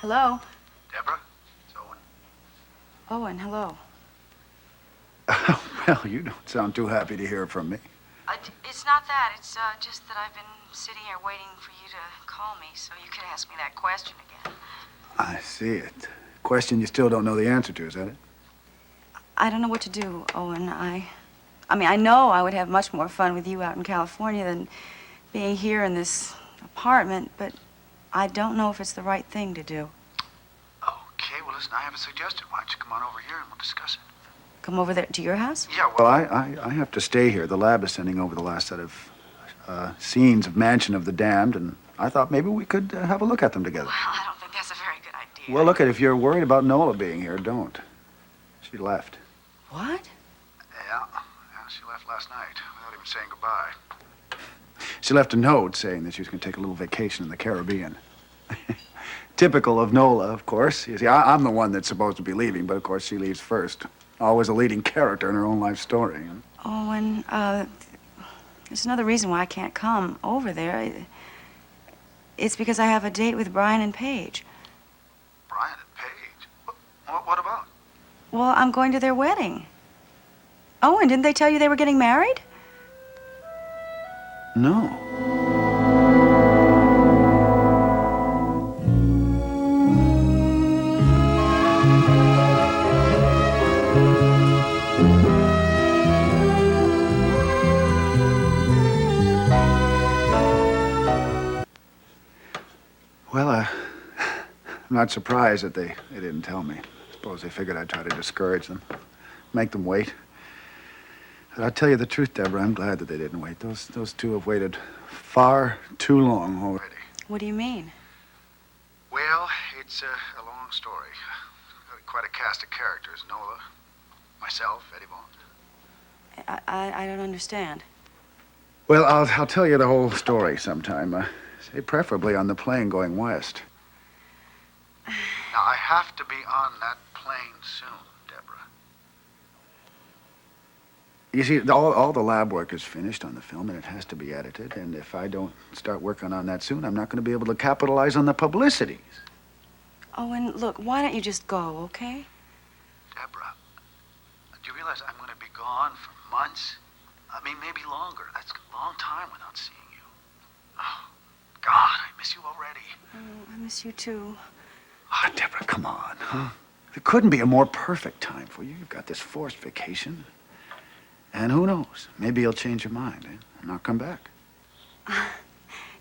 Hello? Deborah, it's Owen. Owen, hello. Well, you don't sound too happy to hear from me. It's not that. It's just that I've been sitting here waiting for you to call me so you could ask me that question again. I see it. Question you still don't know the answer to, is that it? I don't know what to do, Owen. I mean, I know I would have much more fun with you out in California than being here in this apartment, but I don't know if it's the right thing to do. Okay, well, listen, I have a suggestion. Why don't you come on over here and we'll discuss it? Come over there to your house? Yeah, well, I have to stay here. The lab is sending over the last set of scenes of Mansion of the Damned, and I thought maybe we could have a look at them together. Well, I don't think that's a very good idea. Well, look, if you're worried about Nola being here, don't. She left. What? Yeah, she left last night without even saying goodbye. She left a note saying that she was going to take a little vacation in the Caribbean. Typical of Nola, of course. You see, I'm the one that's supposed to be leaving, but of course she leaves first. Always a leading character in her own life story. You know? Owen, there's another reason why I can't come over there. It's because I have a date with Brian and Paige. Brian and Paige? What about? Well, I'm going to their wedding. Owen, didn't they tell you they were getting married? No. Well, I'm not surprised that they didn't tell me. I suppose they figured I'd try to discourage them, make them wait. But I'll tell you the truth, Deborah, I'm glad that they didn't wait. Those two have waited far too long already. What do you mean? Well, it's a long story. Quite a cast of characters. Nola, myself, Eddie Vaughn. I don't understand. Well, I'll tell you the whole story sometime. Say preferably on the plane going west. Now, I have to be on that plane soon, Deborah. You see, all the lab work is finished on the film, and it has to be edited. And if I don't start working on that soon, I'm not going to be able to capitalize on the publicities. Owen, look, why don't you just go, okay? Deborah, do you realize I'm going to be gone for months? I mean, maybe longer. That's a long time without seeing you. Oh, God, I miss you already. Oh, I miss you too. Ah, Deborah, come on, huh? There couldn't be a more perfect time for you. You've got this forced vacation. And who knows? Maybe you'll change your mind, and not come back.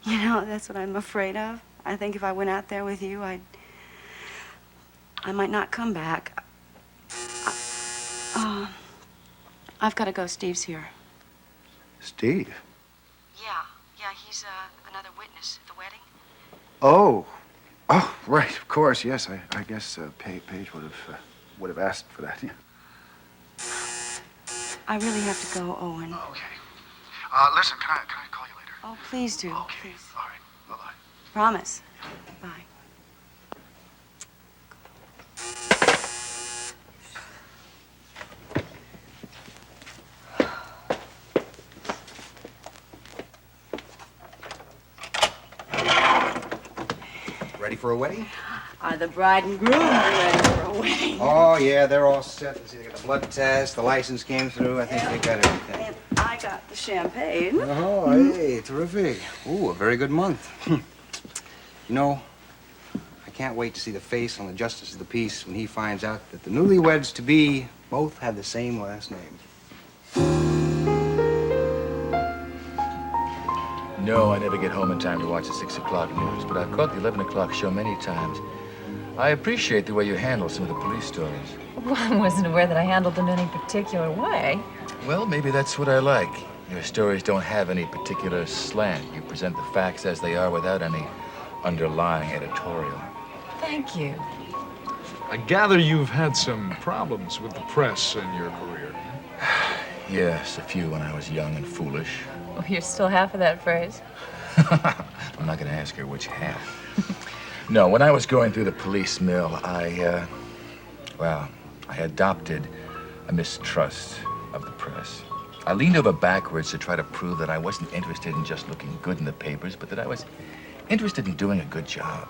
You know, that's what I'm afraid of. I think if I went out there with you, I might not come back. I've got to go. Steve's here. Steve? Yeah, he's another witness at the wedding. Oh, right, of course, yes. I guess Paige would have asked for that, yeah. I really have to go, Owen. Okay. Listen, can I call you later? Oh, please do. Okay, Please. all right, bye-bye. Promise. Bye. Ready for a wedding? Are the bride and groom ready for a wedding? Oh, yeah, they're all set. Let's see, they got the blood test, the license came through. I think they got everything. And I got the champagne. Oh, hey, terrific. Ooh, a very good month. You know, I can't wait to see the face on the justice of the peace when he finds out that the newlyweds-to-be both have the same last name. No, I never get home in time to watch the 6 o'clock news, but I've caught the 11 o'clock show many times. I appreciate the way you handle some of the police stories. Well, I wasn't aware that I handled them in any particular way. Well, maybe that's what I like. Your stories don't have any particular slant. You present the facts as they are without any underlying editorial. Thank you. I gather you've had some problems with the press in your career. Yes, a few when I was young and foolish. Well, you're still half of that phrase. I'm not going to ask her which half. No, when I was going through the police mill, I adopted a mistrust of the press. I leaned over backwards to try to prove that I wasn't interested in just looking good in the papers, but that I was interested in doing a good job.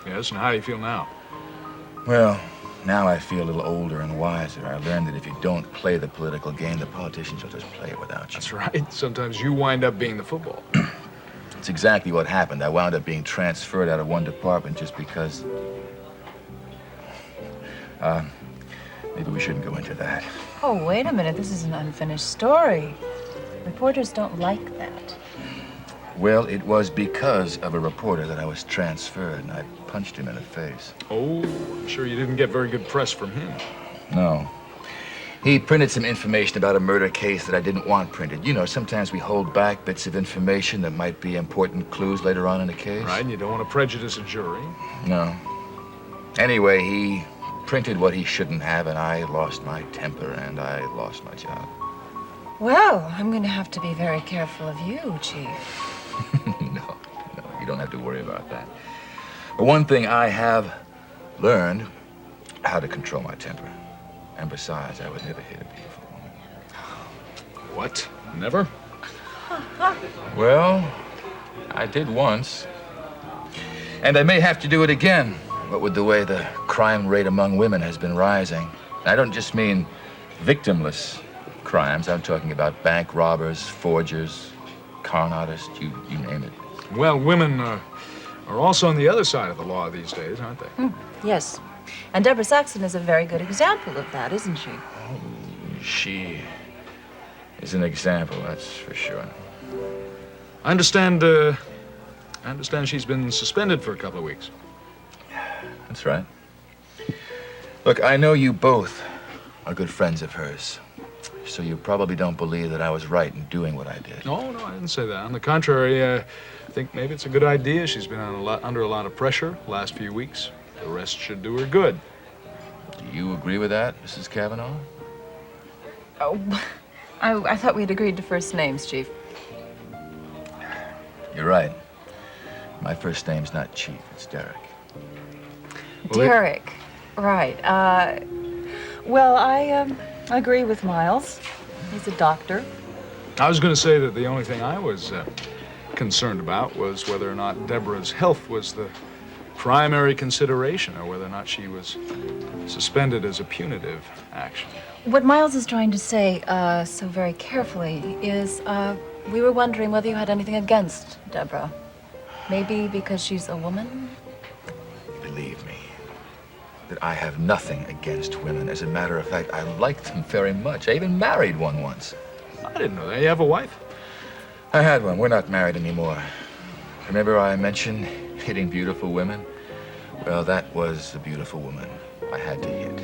Yes, and how do you feel now? Well, now I feel a little older and wiser. I learned that if you don't play the political game, the politicians will just play it without you. That's right. Sometimes you wind up being the football. It's exactly what happened. I wound up being transferred out of one department just because... maybe we shouldn't go into that. Oh, wait a minute. This is an unfinished story. Reporters don't like that. Well, it was because of a reporter that I was transferred, and I punched him in the face. Oh, I'm sure you didn't get very good press from him. No. He printed some information about a murder case that I didn't want printed. You know, sometimes we hold back bits of information that might be important clues later on in a case. Right, and you don't want to prejudice a jury. No. Anyway, he printed what he shouldn't have, and I lost my temper, and I lost my job. Well, I'm going to have to be very careful of you, Chief. No, you don't have to worry about that. But one thing I have learned, how to control my temper. And besides, I would never hit a beautiful woman. What? Never? Well, I did once. And I may have to do it again, what with the way the crime rate among women has been rising. I don't just mean victimless crimes. I'm talking about bank robbers, forgers, con artists, you name it. Well, women are also on the other side of the law these days, aren't they? Yes. And Deborah Saxon is a very good example of that, isn't she? She is an example, that's for sure. I understand she's been suspended for a couple of weeks. That's right. Look, I know you both are good friends of hers, so you probably don't believe that I was right in doing what I did. No, I didn't say that. On the contrary, I think maybe it's a good idea. She's been under a lot of pressure the last few weeks. The rest should do her good. Do you agree with that, Mrs. Kavanaugh? Oh, I thought we'd agreed to first names, Chief. You're right. My first name's not Chief, it's Derek. Well, Derek. Right. Well, I agree with Miles. He's a doctor. I was going to say that the only thing I was concerned about was whether or not Deborah's health was the primary consideration, or whether or not she was suspended as a punitive action. What Miles is trying to say so very carefully is we were wondering whether you had anything against Deborah. Maybe because she's a woman? Believe me, that I have nothing against women. As a matter of fact, I like them very much. I even married one once. I didn't know that. You have a wife? I had one. We're not married anymore. Remember I mentioned hitting beautiful women? Well, that was the beautiful woman I had to hit.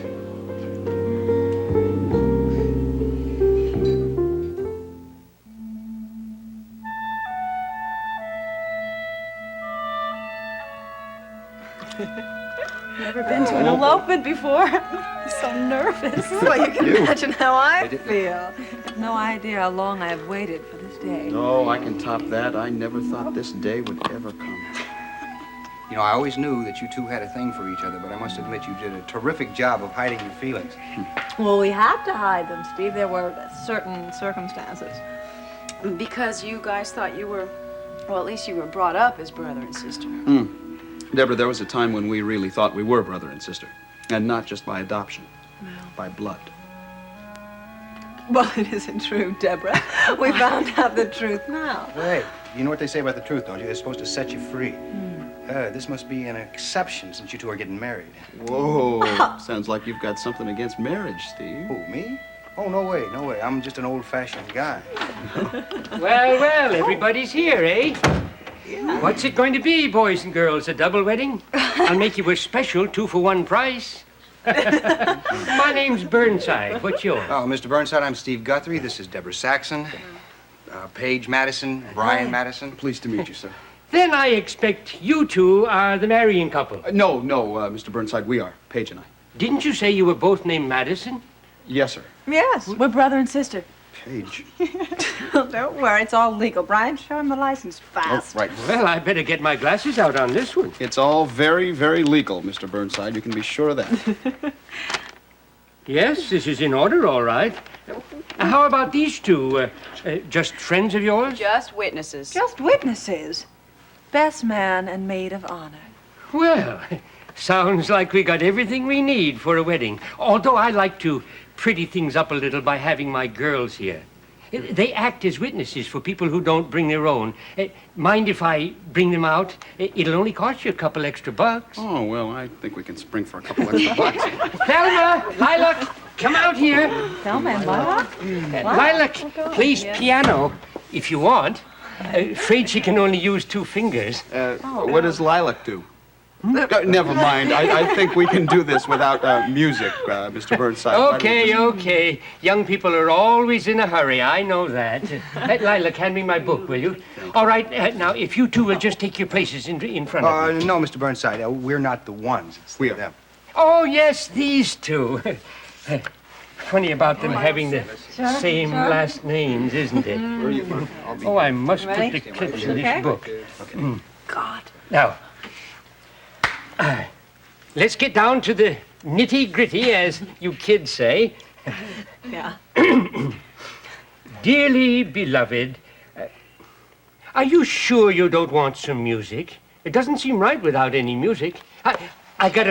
Never been to an elopement before. I'm so nervous. Well, you can imagine how I feel. No idea how long I've waited for this day. Oh, I can top that. I never thought this day would ever come. You know, I always knew that you two had a thing for each other, but I must admit you did a terrific job of hiding your feelings. Well, we had to hide them, Steve. There were certain circumstances. Because you guys thought you were, well, at least you were brought up as brother and sister. Deborah, there was a time when we really thought we were brother and sister. And not just by adoption, by blood. Well, it isn't true, Deborah. We found out the truth now. Hey, you know what they say about the truth, don't you? They're supposed to set you free. This must be an exception since you two are getting married. Whoa, sounds like you've got something against marriage, Steve. Who, me? Oh, no way, no way. I'm just an old-fashioned guy. Well, everybody's here, eh? Yeah. What's it going to be, boys and girls? A double wedding? I'll make you a special 2-for-1 price. My name's Burnside. What's yours? Oh, Mr. Burnside, I'm Steve Guthrie. This is Deborah Saxon, Paige Madison, Brian Madison. Pleased to meet you, sir. Then I expect you two are the marrying couple. No, Mr. Burnside, we are. Paige and I. Didn't you say you were both named Madison? Yes, sir. Yes. We're brother and sister. Paige. Don't worry, it's all legal. Brian, show him the license fast. Oh, right. Well, I better get my glasses out on this one. It's all very, very legal, Mr. Burnside. You can be sure of that. Yes, this is in order, all right. How about these two? Just friends of yours? Just witnesses. Just witnesses. Best man and maid of honor. Well, sounds like we got everything we need for a wedding. Although I like to pretty things up a little by having my girls here. They act as witnesses for people who don't bring their own. Mind if I bring them out? It'll only cost you a couple extra bucks. Oh, well, I think we can spring for a couple extra bucks. Thelma, Lilac, come out here. Thelma and Lila? Lilac plays piano if you want. Afraid she can only use 2 fingers. What does Lilac do? Never mind. I think we can do this without music, Mr. Burnside. Okay. Young people are always in a hurry. I know that. Lilac, hand me my book, will you? All right. Now, if you two will just take your places in front of me. No, Mr. Burnside, we're not the ones. It's We are. them. Oh, yes, these two. Funny about them having the same last names, isn't it? Where are you from? I'll be. Oh, I must put Ready? the clips in Okay. this book. God. Now, let's get down to the nitty-gritty, as you kids say. Yeah. Dearly beloved, are you sure you don't want some music? It doesn't seem right without any music. I got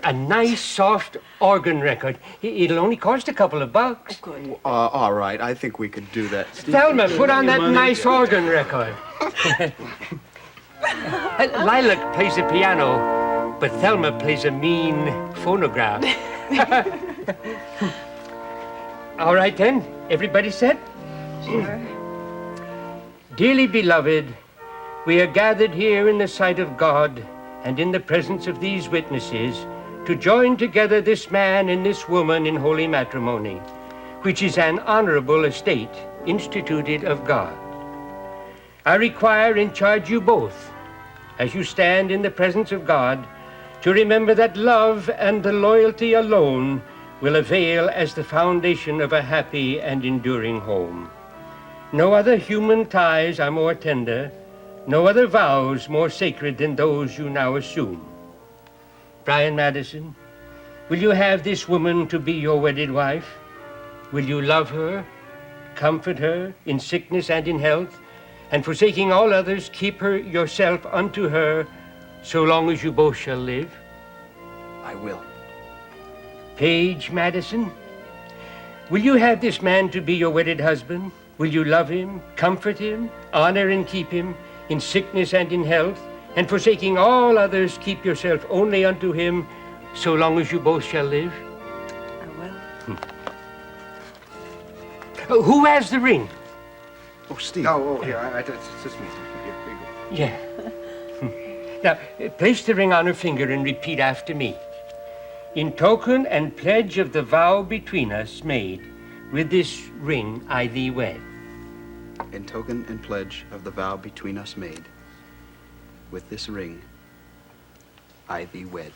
a nice, soft organ record. It'll only cost a couple of bucks. All right, I think we could do that. Thelma, put on that nice organ record. Lilac plays the piano, but Thelma plays a mean phonograph. All right, then. Everybody set? Sure. Dearly beloved, we are gathered here in the sight of God and in the presence of these witnesses to join together this man and this woman in holy matrimony, which is an honorable estate instituted of God. I require and charge you both, as you stand in the presence of God, to remember that love and the loyalty alone will avail as the foundation of a happy and enduring home. No other human ties are more tender, no other vows more sacred than those you now assume. Brian Madison, will you have this woman to be your wedded wife? Will you love her, comfort her in sickness and in health, and forsaking all others, keep her yourself unto her, so long as you both shall live? I will. Page Madison, will you have this man to be your wedded husband? Will you love him, comfort him, honor and keep him in sickness and in health, and forsaking all others, keep yourself only unto him, so long as you both shall live? I will. Who has the ring? Oh, Steve. Here, it's just me. Here, here you go. Yeah. Now, place the ring on her finger and repeat after me. In token and pledge of the vow between us made, with this ring I thee wed. In token and pledge of the vow between us made, with this ring, I thee wed.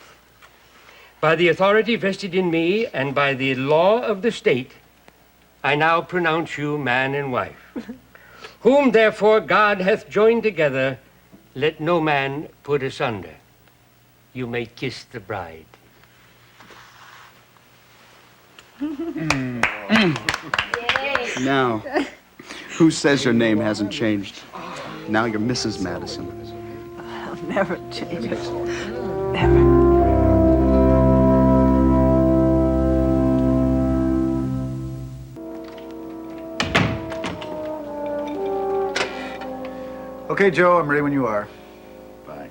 By the authority vested in me and by the law of the state, I now pronounce you man and wife. Whom therefore God hath joined together, let no man put asunder. You may kiss the bride. Now, who says your name hasn't changed? Now you're Mrs. Madison. I'll never change it. Never. Okay, Joe, I'm ready when you are. Bye.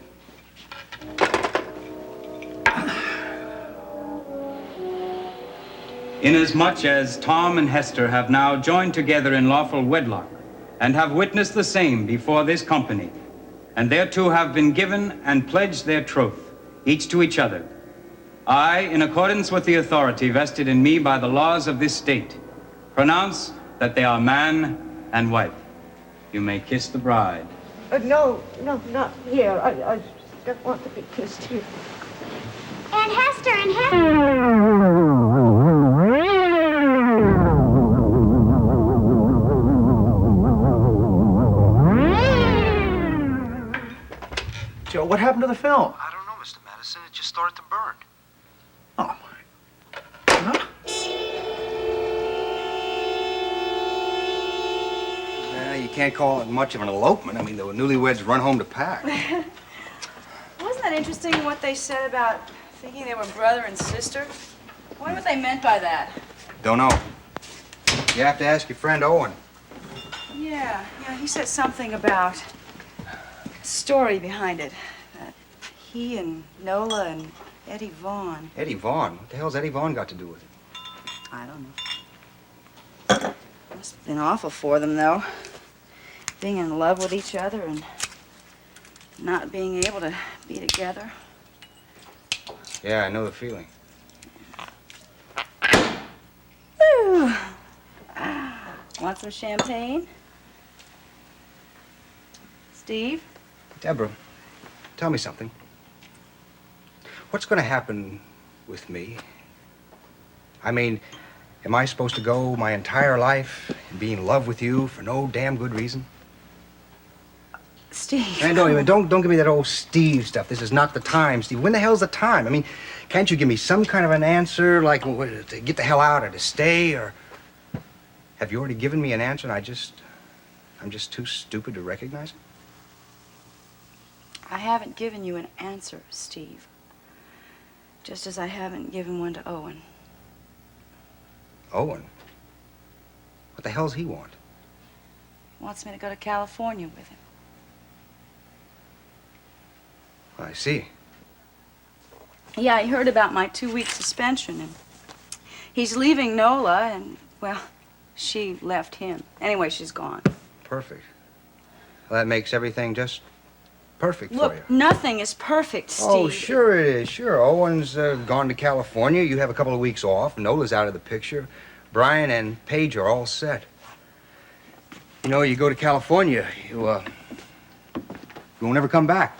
Inasmuch as Tom and Hester have now joined together in lawful wedlock, and have witnessed the same before this company, and thereto have been given and pledged their troth, each to each other, I, in accordance with the authority vested in me by the laws of this state, pronounce that they are man and wife. You may kiss the bride. No, not here. I don't want to be kissed here. And Hester. Joe, what happened to the film? I don't know, Mr. Madison. It just started to burn. Oh, my. Huh? You can't call it much of an elopement. I mean, the newlyweds run home to pack. Wasn't that interesting what they said about thinking they were brother and sister? I wonder what they meant by that. Don't know. You have to ask your friend Owen. Yeah, he said something about story behind it. That he and Nola and Eddie Vaughn. Eddie Vaughn? What the hell's Eddie Vaughn got to do with it? I don't know. Must have been awful for them, though. Being in love with each other and not being able to be together. Yeah, I know the feeling. Woo. Want some champagne? Steve? Deborah, tell me something. What's going to happen with me? I mean, am I supposed to go my entire life and be in love with you for no damn good reason? Steve. And don't give me that old Steve stuff. This is not the time, Steve. When the hell's the time? I mean, can't you give me some kind of an answer, like to get the hell out or to stay, or have you already given me an answer and I'm just too stupid to recognize it? I haven't given you an answer, Steve. Just as I haven't given one to Owen. Owen? What the hell's he want? He wants me to go to California with him. I see. Yeah, he heard about my 2-week suspension, and he's leaving Nola, and, well, she left him. Anyway, she's gone. Perfect. Well, that makes everything just perfect for you. Look, nothing is perfect, Steve. Oh, sure it is. Sure. Owen's gone to California. You have a couple of weeks off. Nola's out of the picture. Brian and Paige are all set. You know, you go to California, you won't ever come back.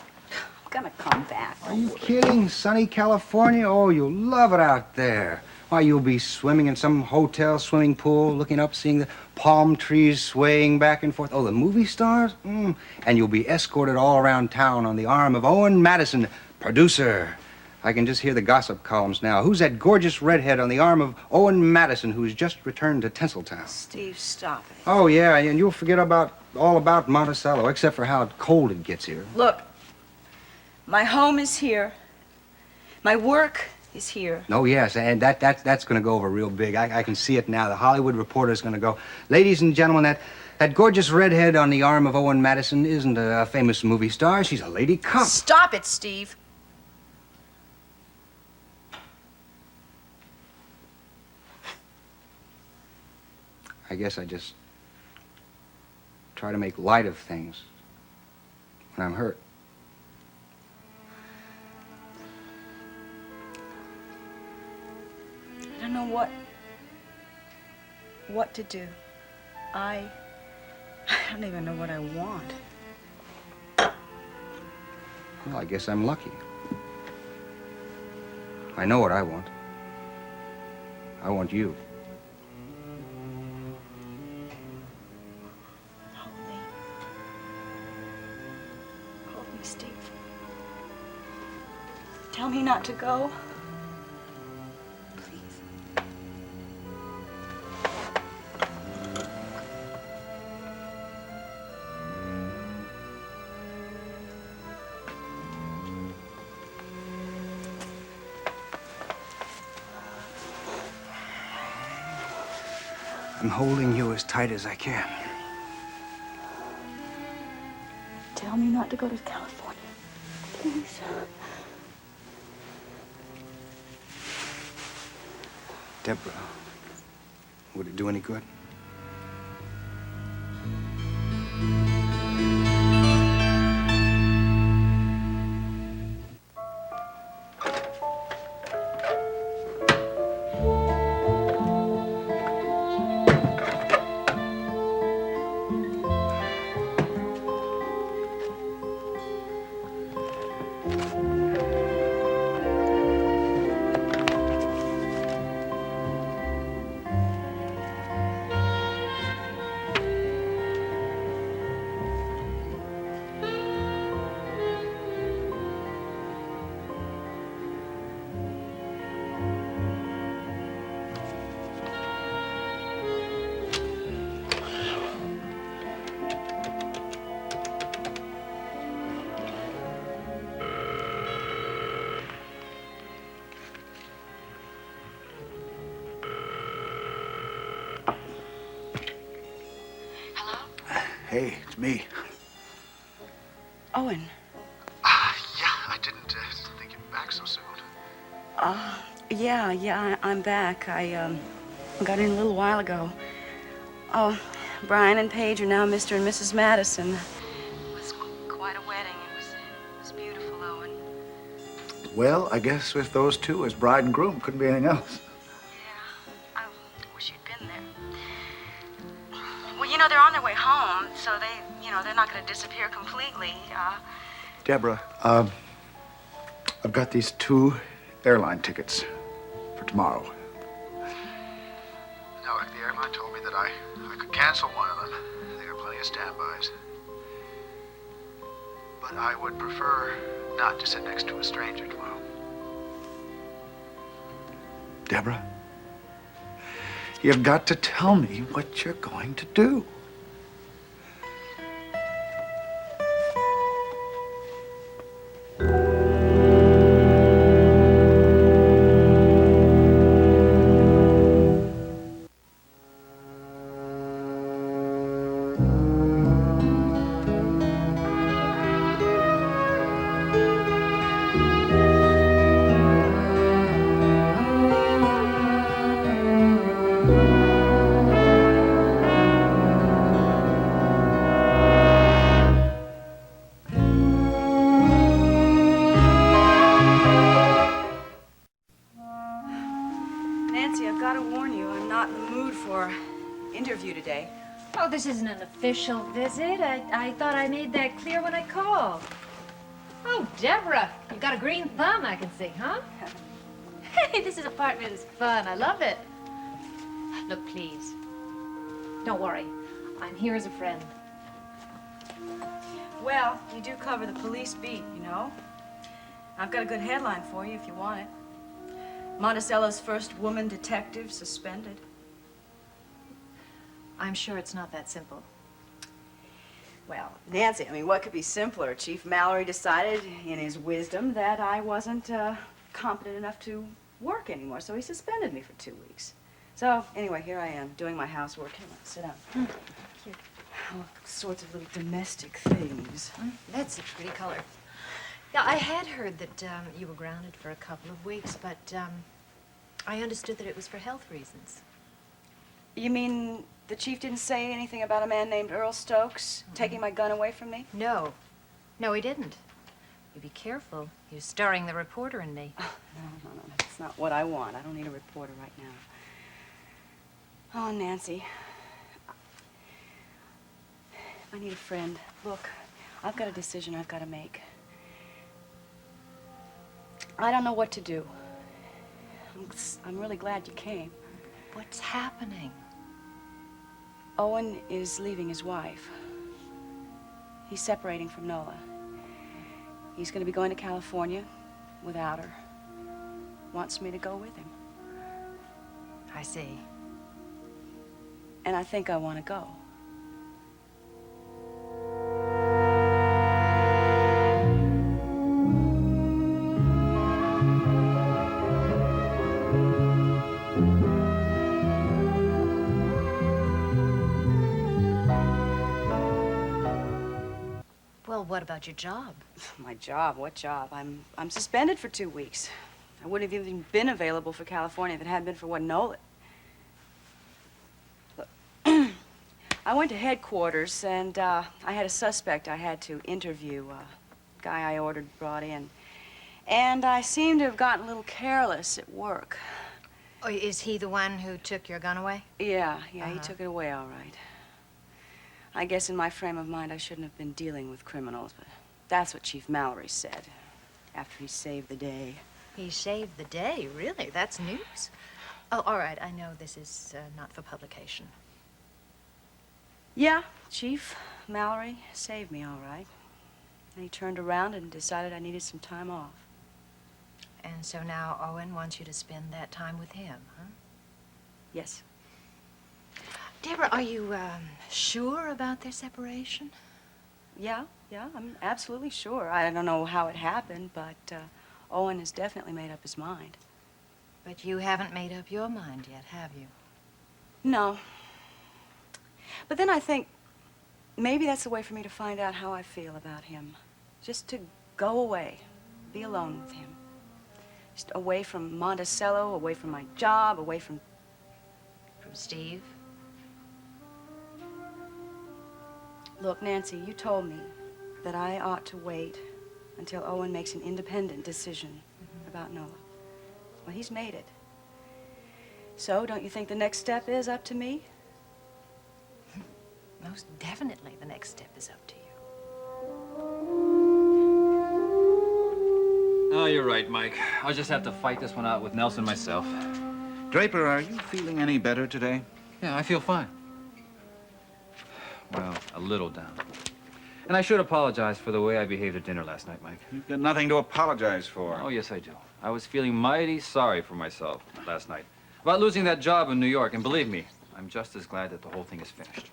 I'm gonna come back. Are you kidding? Sunny California? Oh, you'll love it out there. Why, you'll be swimming in some hotel swimming pool, looking up, seeing the palm trees swaying back and forth. Oh, the movie stars? And you'll be escorted all around town on the arm of Owen Madison, producer. I can just hear the gossip columns now. Who's that gorgeous redhead on the arm of Owen Madison who's just returned to Tinseltown? Steve, stop it. Oh, yeah, and you'll forget all about Monticello, except for how cold it gets here. Look, my home is here. My work is here. Oh, yes, and that's going to go over real big. I can see it now. The Hollywood Reporter is going to go, ladies and gentlemen, that gorgeous redhead on the arm of Owen Madison isn't a famous movie star. She's a lady cop. Stop it, Steve. I guess I just try to make light of things when I'm hurt. I don't know what to do. I don't even know what I want. Well, I guess I'm lucky. I know what I want. I want you. Hold me, Steve. Tell me not to go. I'm holding you as tight as I can. Tell me not to go to California, please. Deborah, would it do any good? Hey, it's me. Owen. Yeah, I didn't think you'd be back so soon. Yeah, I'm back. I got in a little while ago. Oh, Brian and Paige are now Mr. and Mrs. Madison. It was quite a wedding. It was beautiful, Owen. Well, I guess with those two as bride and groom, couldn't be anything else. Yeah, I wish you'd been there. Well, you know, they're on their way home, so they're not going to disappear completely. Deborah, I've got these 2 airline tickets for tomorrow. No, the airline told me that I could cancel one of them. They got plenty of standbys. But I would prefer not to sit next to a stranger tomorrow. Deborah, you've got to tell me what you're going to do. Nancy, I've got to warn you, I'm not in the mood for an interview today. Oh, this isn't an official visit. I thought I made that clear when I called. Oh, Deborah, you got a green thumb, I can see, huh? Hey, this apartment is fun. I love it. Look, please, don't worry. I'm here as a friend. Well, you do cover the police beat, you know. I've got a good headline for you if you want it. Monticello's first woman detective suspended. I'm sure it's not that simple. Well, Nancy, I mean, what could be simpler? Chief Mallory decided, in his wisdom, that I wasn't competent enough to work anymore, so he suspended me for 2 weeks. So, anyway, here I am, doing my housework. Come on, sit down. Cute. All sorts of little domestic things. That's a pretty color. Yeah, I had heard that you were grounded for a couple of weeks, but I understood that it was for health reasons. You mean the chief didn't say anything about a man named Earl Stokes taking my gun away from me? No. No, he didn't. You be careful. You're starring the reporter in me. No, that's not what I want. I don't need a reporter right now. Oh, Nancy. I need a friend. Look, I've got a decision I've got to make. I don't know what to do. I'm really glad you came. What's happening? Owen is leaving his wife. He's separating from Nola. He's going to be going to California without her. Wants me to go with him. I see. And I think I want to go. Well, what about your job? My job? What job? I'm suspended for 2 weeks. I wouldn't have even been available for California if it hadn't been for what Nola. Look, I went to headquarters and I had a suspect I had to interview, a guy I ordered brought in. And I seem to have gotten a little careless at work. Oh, is he the one who took your gun away? Yeah, he took it away all right. I guess in my frame of mind, I shouldn't have been dealing with criminals, but that's what Chief Mallory said after he saved the day. He saved the day? Really? That's news? Oh, all right. I know this is not for publication. Yeah, Chief Mallory saved me all right. And he turned around and decided I needed some time off. And so now Owen wants you to spend that time with him, huh? Yes. Deborah, are you sure about their separation? Yeah, I'm absolutely sure. I don't know how it happened, but Owen has definitely made up his mind. But you haven't made up your mind yet, have you? No. But then I think, maybe that's a way for me to find out how I feel about him. Just to go away, be alone with him. Just away from Monticello, away from my job, away from... From Steve? Look, Nancy, you told me that I ought to wait until Owen makes an independent decision about Nola. Well, he's made it. So, don't you think the next step is up to me? Most definitely the next step is up to you. Oh, you're right, Mike. I'll just have to fight this one out with Nelson myself. Draper, are you feeling any better today? Yeah, I feel fine. Well, a little down. And I should apologize for the way I behaved at dinner last night, Mike. You've got nothing to apologize for. Oh, yes, I do. I was feeling mighty sorry for myself last night about losing that job in New York. And believe me, I'm just as glad that the whole thing is finished.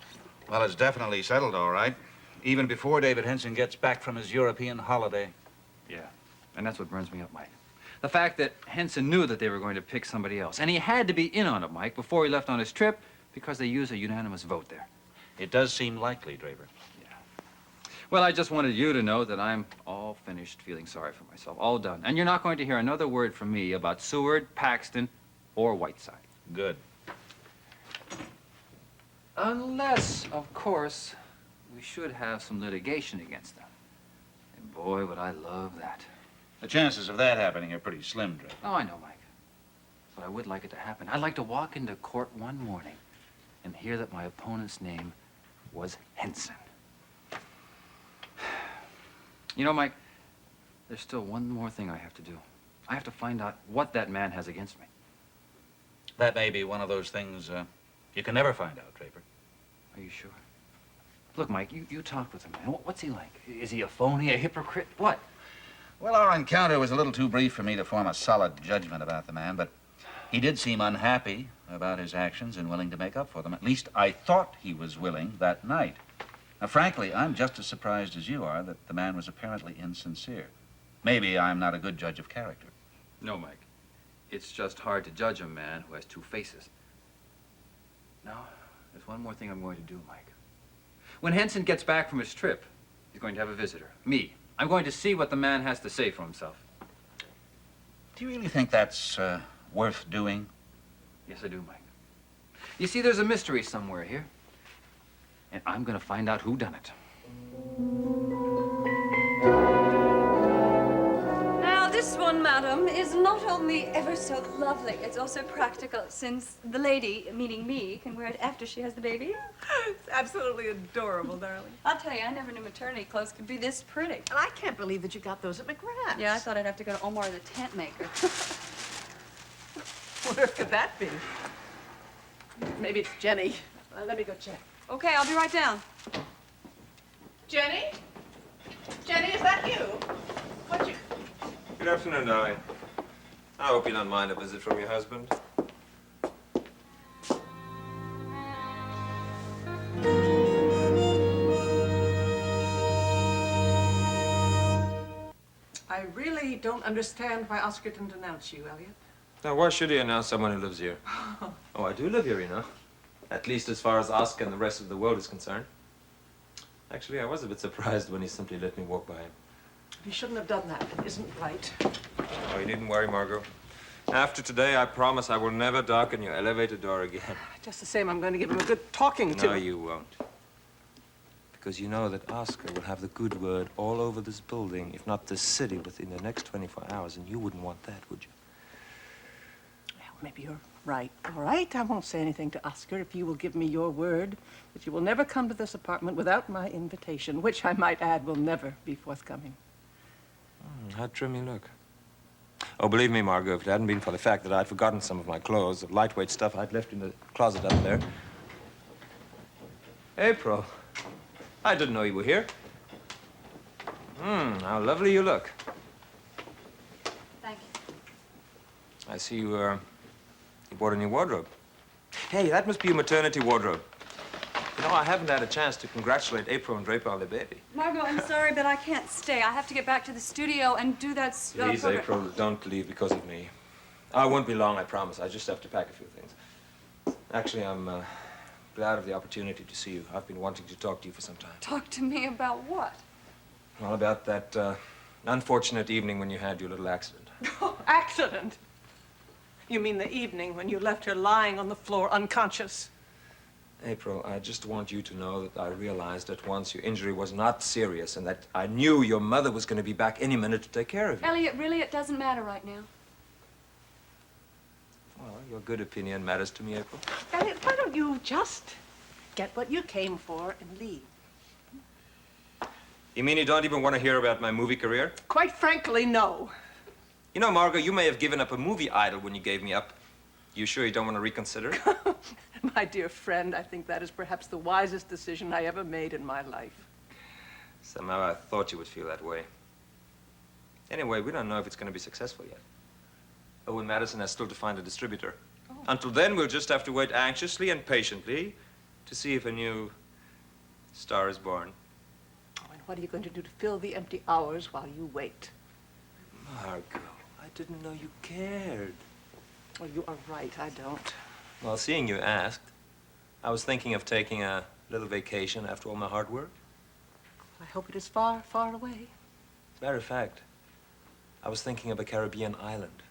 Well, it's definitely settled, all right. Even before David Henson gets back from his European holiday. Yeah, and that's what burns me up, Mike. The fact that Henson knew that they were going to pick somebody else. And he had to be in on it, Mike, before he left on his trip because they used a unanimous vote there. It does seem likely, Draper. Well, I just wanted you to know that I'm all finished feeling sorry for myself, all done. And you're not going to hear another word from me about Seward, Paxton, or Whiteside. Good. Unless, of course, we should have some litigation against them. And boy, would I love that. The chances of that happening are pretty slim, Draper. Oh, I know, Mike. But I would like it to happen. I'd like to walk into court one morning and hear that my opponent's name was Henson. You know, Mike, there's still one more thing I have to do. I have to find out what that man has against me. That may be one of those things you can never find out, Draper. Are you sure? Look, Mike, you talk with him, man. What's he like? Is he a phony, a hypocrite? What? Well, our encounter was a little too brief for me to form a solid judgment about the man, but he did seem unhappy about his actions and willing to make up for them. At least I thought he was willing that night. Now, frankly, I'm just as surprised as you are that the man was apparently insincere. Maybe I'm not a good judge of character. No, Mike. It's just hard to judge a man who has two faces. Now, there's one more thing I'm going to do, Mike. When Henson gets back from his trip, he's going to have a visitor. Me. I'm going to see what the man has to say for himself. Do you really think that's worth doing? Yes, I do, Mike. You see, there's a mystery somewhere here. And I'm going to find out who done it. Now, this one, madam, is not only ever so lovely, it's also practical, since the lady, meaning me, can wear it after she has the baby. It's absolutely adorable, darling. I'll tell you, I never knew maternity clothes could be this pretty. And I can't believe that you got those at McGrath's. Yeah, I thought I'd have to go to Omar the tent maker. Where could that be? Maybe it's Jenny. Let me go check. Okay, I'll be right down. Jenny? Jenny, is that you? What you... Good afternoon, darling. I hope you don't mind a visit from your husband. I really don't understand why Oscar didn't announce you, Elliot. Now, why should he announce someone who lives here? Oh, I do live here, you know. At least as far as Oscar and the rest of the world is concerned. Actually, I was a bit surprised when he simply let me walk by him. You shouldn't have done that. It isn't right. Oh, you needn't worry, Margot. After today, I promise I will never darken your elevator door again. Just the same, I'm going to give him a good talking to. No, you won't. Because you know that Oscar will have the good word all over this building, if not this city, within the next 24 hours, and you wouldn't want that, would you? Well, maybe you're right. All right, I won't say anything to Oscar if you will give me your word that you will never come to this apartment without my invitation, which I might add will never be forthcoming. How trim you look. Oh, believe me, Margot, if it hadn't been for the fact that I'd forgotten some of my clothes, the lightweight stuff I'd left in the closet up there. April, I didn't know you were here. How lovely you look. Thank you. I see you bought a new wardrobe. Hey, that must be your maternity wardrobe. You know, I haven't had a chance to congratulate April and Draper on their baby. Margot, I'm sorry, but I can't stay. I have to get back to the studio and do that Please, program. April, don't leave because of me. I won't be long, I promise. I just have to pack a few things. Actually, I'm glad of the opportunity to see you. I've been wanting to talk to you for some time. Talk to me about what? Well, about that unfortunate evening when you had your little accident. Oh, accident? You mean the evening when you left her lying on the floor unconscious? April, I just want you to know that I realized at once your injury was not serious and that I knew your mother was going to be back any minute to take care of you. Elliot, really, it doesn't matter right now. Well, your good opinion matters to me, April. Elliot, why don't you just get what you came for and leave? You mean you don't even want to hear about my movie career? Quite frankly, no. You know, Margot, you may have given up a movie idol when you gave me up. You sure you don't want to reconsider? My dear friend, I think that is perhaps the wisest decision I ever made in my life. Somehow I thought you would feel that way. Anyway, we don't know if it's going to be successful yet. Owen Madison has still to find a distributor. Oh. Until then, we'll just have to wait anxiously and patiently to see if a new star is born. Oh, and what are you going to do to fill the empty hours while you wait? Margot, I didn't know you cared. Well, you are right, I don't. Well, seeing you asked, I was thinking of taking a little vacation after all my hard work. I hope it is far, far away. As a matter of fact, I was thinking of a Caribbean island.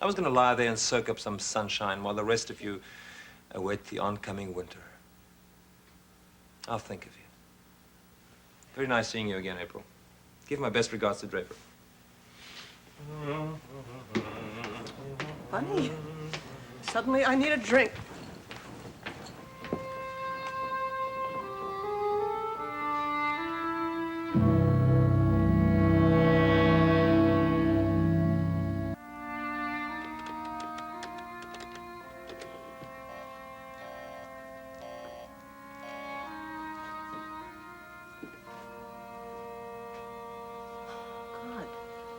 I was going to lie there and soak up some sunshine while the rest of you await the oncoming winter. I'll think of you. Very nice seeing you again, April. Give my best regards to Draper. Funny. Suddenly I need a drink.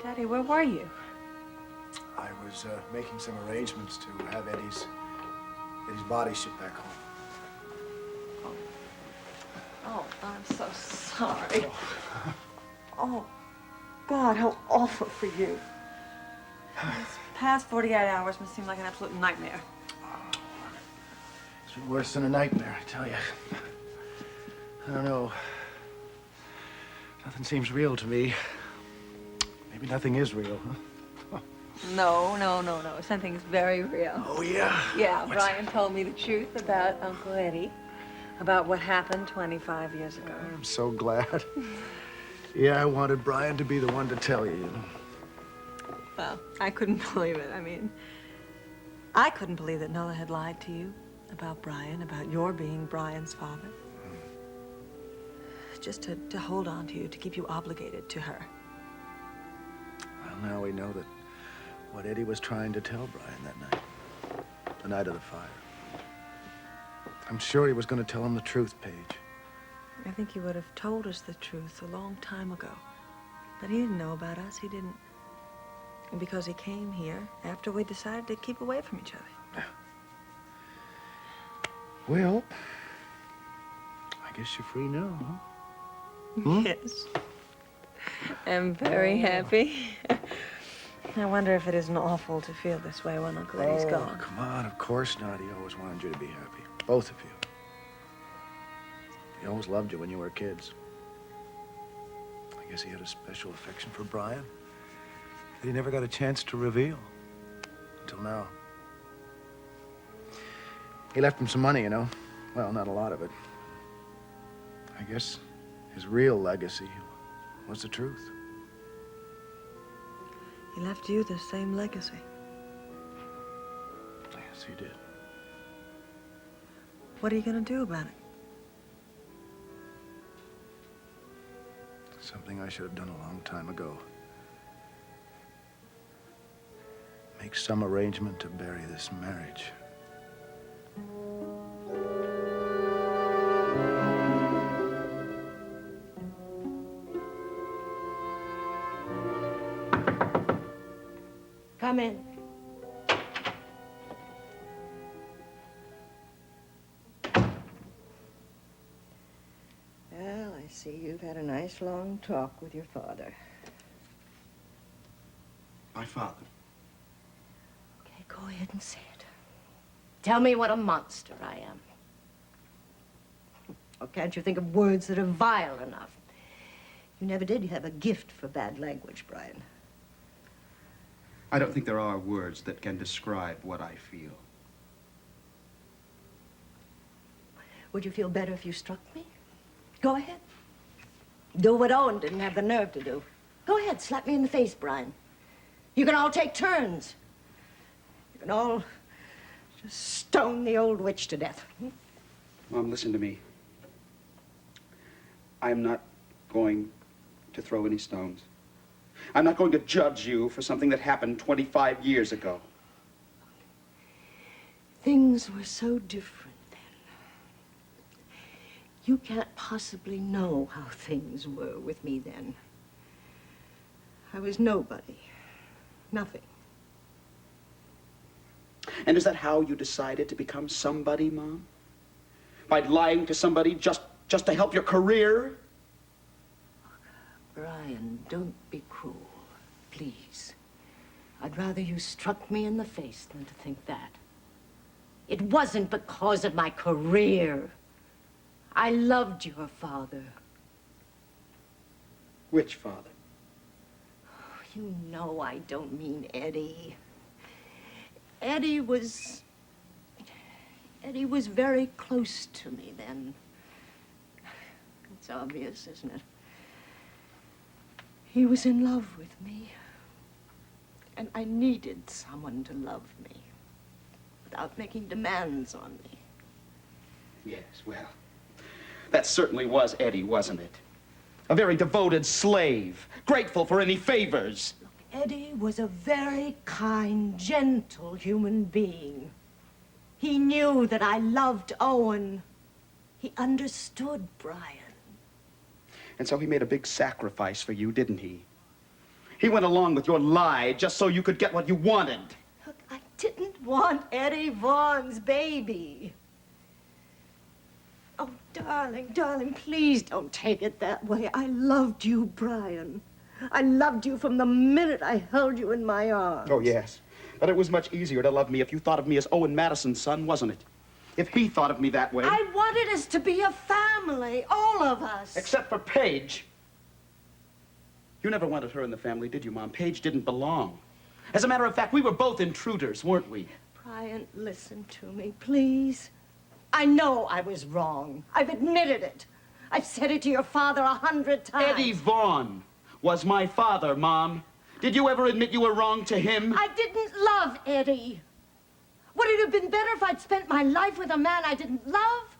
Daddy, where were you? I was making some arrangements to have Eddie's body shipped back home. Oh, I'm so sorry. Oh, God, how awful for you. This past 48 hours must seem like an absolute nightmare. It's been worse than a nightmare, I tell you. I don't know. Nothing seems real to me. Maybe nothing is real, huh? No. Something's very real. Oh, yeah? Yeah, Brian told me the truth about Uncle Eddie, about what happened 25 years ago. I'm so glad. Yeah, I wanted Brian to be the one to tell you, you know. Well, I couldn't believe it. I mean, I couldn't believe that Nola had lied to you about Brian, about your being Brian's father. Just to hold on to you, to keep you obligated to her. Well, now we know that what Eddie was trying to tell Brian that night, the night of the fire. I'm sure he was going to tell him the truth, Paige. I think he would have told us the truth a long time ago. But he didn't know about us. He didn't. And because he came here after we decided to keep away from each other. Well, I guess you're free now, huh? Hmm? Yes. I'm very happy. I wonder if it isn't awful to feel this way when Uncle Eddie's gone. Come on, of course not. He always wanted you to be happy. Both of you. He always loved you when you were kids. I guess he had a special affection for Brian that he never got a chance to reveal until now. He left him some money, you know. Well, not a lot of it. I guess his real legacy was the truth. He left you the same legacy. Yes, he did. What are you going to do about it? Something I should have done a long time ago. Make some arrangement to bury this marriage. Come in. Well, I see you've had a nice long talk with your father. My father? Okay, go ahead and say it. Tell me what a monster I am. Or can't you think of words that are vile enough? You never did have a gift for bad language, Brian. I don't think there are words that can describe what I feel. Would you feel better if you struck me? Go ahead. Do what Owen didn't have the nerve to do. Go ahead, slap me in the face, Brian. You can all take turns. You can all just stone the old witch to death. Mom, listen to me. I'm not going to throw any stones. I'm not going to judge you for something that happened 25 years ago. Things were so different then. You can't possibly know how things were with me then. I was nobody. Nothing. And is that how you decided to become somebody, Mom? By lying to somebody just to help your career? Brian, don't be cruel, please. I'd rather you struck me in the face than to think that. It wasn't because of my career. I loved your father. Which father? You know I don't mean Eddie. Eddie was very close to me then. It's obvious, isn't it? He was in love with me. And I needed someone to love me without making demands on me. Yes, well, that certainly was Eddie, wasn't it? A very devoted slave, grateful for any favors. Eddie was a very kind, gentle human being. He knew that I loved Owen. He understood Brian. And so he made a big sacrifice for you, didn't he? He went along with your lie just so you could get what you wanted. Look, I didn't want Eddie Vaughn's baby. Oh, darling, darling, please don't take it that way. I loved you, Brian. I loved you from the minute I held you in my arms. Oh, yes. But it was much easier to love me if you thought of me as Owen Madison's son, wasn't it? If he thought of me that way. I wanted us to be a family, all of us. Except for Paige. You never wanted her in the family, did you, Mom? Paige didn't belong. As a matter of fact, we were both intruders, weren't we? Brian, listen to me, please. I know I was wrong. I've admitted it. I've said it to your father 100 times. Eddie Vaughn was my father, Mom. Did you ever admit you were wrong to him? I didn't love Eddie. Would it have been better if I'd spent my life with a man I didn't love?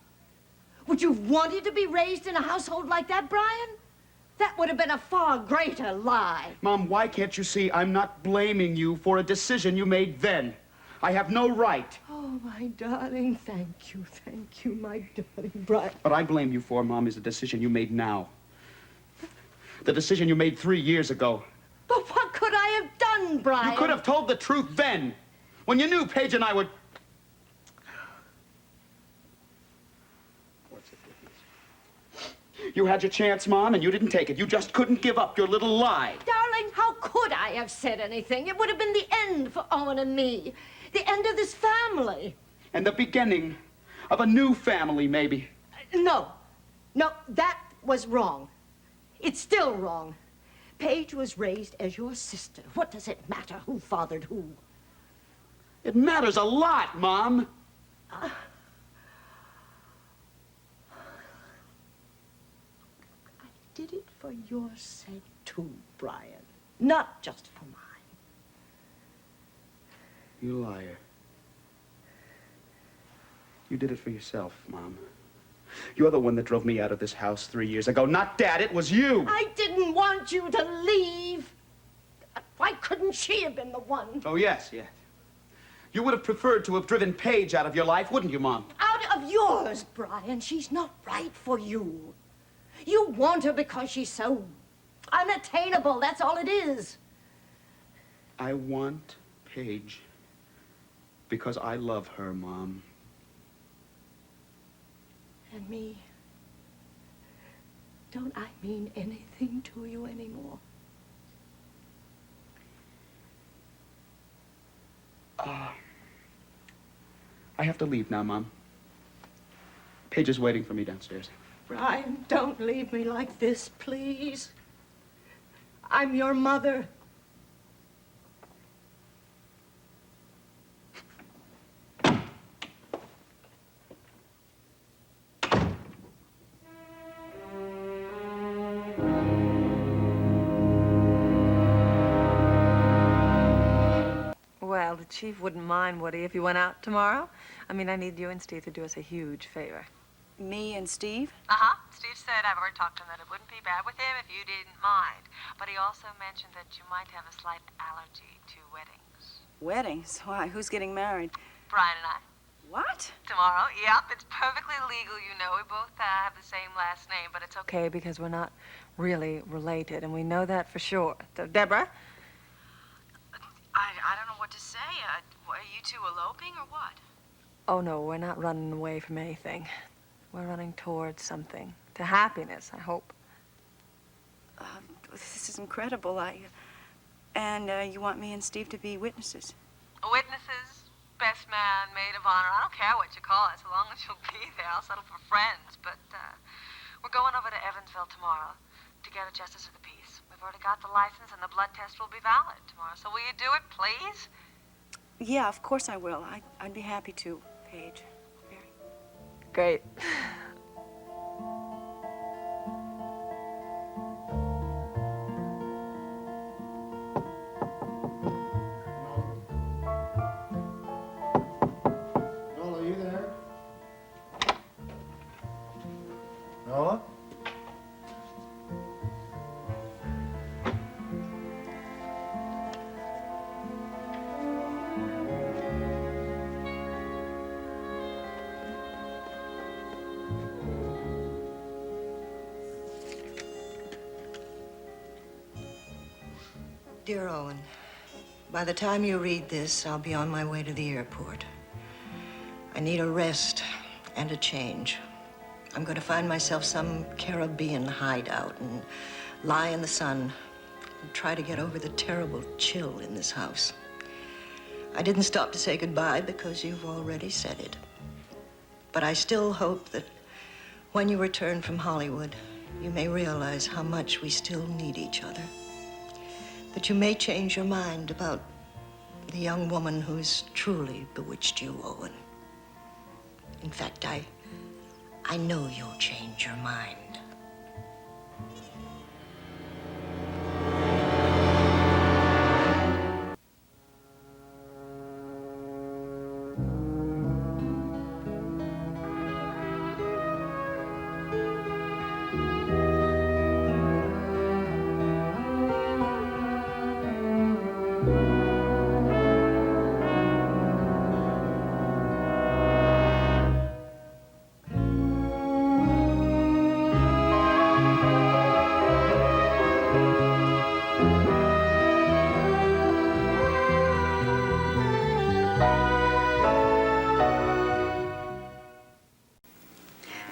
Would you have wanted to be raised in a household like that, Brian? That would have been a far greater lie. Mom, why can't you see I'm not blaming you for a decision you made then? I have no right. Oh, my darling, thank you, my darling Brian. What I blame you for, Mom, is the decision you made now. The decision you made 3 years ago. But what could I have done, Brian? You could have told the truth then, when you knew Paige and I would... What's it? You had your chance, Mom, and you didn't take it. You just couldn't give up your little lie. Darling, how could I have said anything? It would have been the end for Owen and me. The end of this family. And the beginning of a new family, maybe. No, that was wrong. It's still wrong. Paige was raised as your sister. What does it matter who fathered who? It matters a lot, Mom. I did it for your sake, too, Brian. Not just for mine. You liar. You did it for yourself, Mom. You're the one that drove me out of this house 3 years ago. Not Dad, it was you. I didn't want you to leave. Why couldn't she have been the one? Oh, yes. You would have preferred to have driven Paige out of your life, wouldn't you, Mom? Out of yours, Brian. She's not right for you. You want her because she's so unattainable. That's all it is. I want Paige because I love her, Mom. And me. Don't I mean anything to you anymore? I have to leave now, Mom. Paige is waiting for me downstairs. Brian, don't leave me like this, please. I'm your mother. Well, the chief wouldn't mind, would he, if you went out tomorrow? I mean, I need you and Steve to do us a huge favor. Me and Steve? Uh-huh. Steve said, I've already talked to him, that it wouldn't be bad with him if you didn't mind. But he also mentioned that you might have a slight allergy to weddings. Weddings? Why? Who's getting married? Brian and I. What? Tomorrow? Yep, it's perfectly legal, you know. We both have the same last name, but it's okay because we're not really related, and we know that for sure. So, Deborah? I don't know what to say. Are you two eloping or what? Oh, no, we're not running away from anything. We're running towards something. To happiness, I hope. This is incredible. And you want me and Steve to be witnesses? Witnesses, best man, maid of honor. I don't care what you call it, so long as you'll be there. I'll settle for friends. But we're going over to Evansville tomorrow to get a justice of the peace. We've already got the license, and the blood test will be valid tomorrow. So will you do it, please? Yeah, of course I will. I'd be happy to, Paige. Great. Nola, are you there? Nola? Dear Owen, by the time you read this, I'll be on my way to the airport. I need a rest and a change. I'm going to find myself some Caribbean hideout and lie in the sun and try to get over the terrible chill in this house. I didn't stop to say goodbye because you've already said it. But I still hope that when you return from Hollywood, you may realize how much we still need each other. That you may change your mind about the young woman who's truly bewitched you, Owen. In fact, I know you'll change your mind.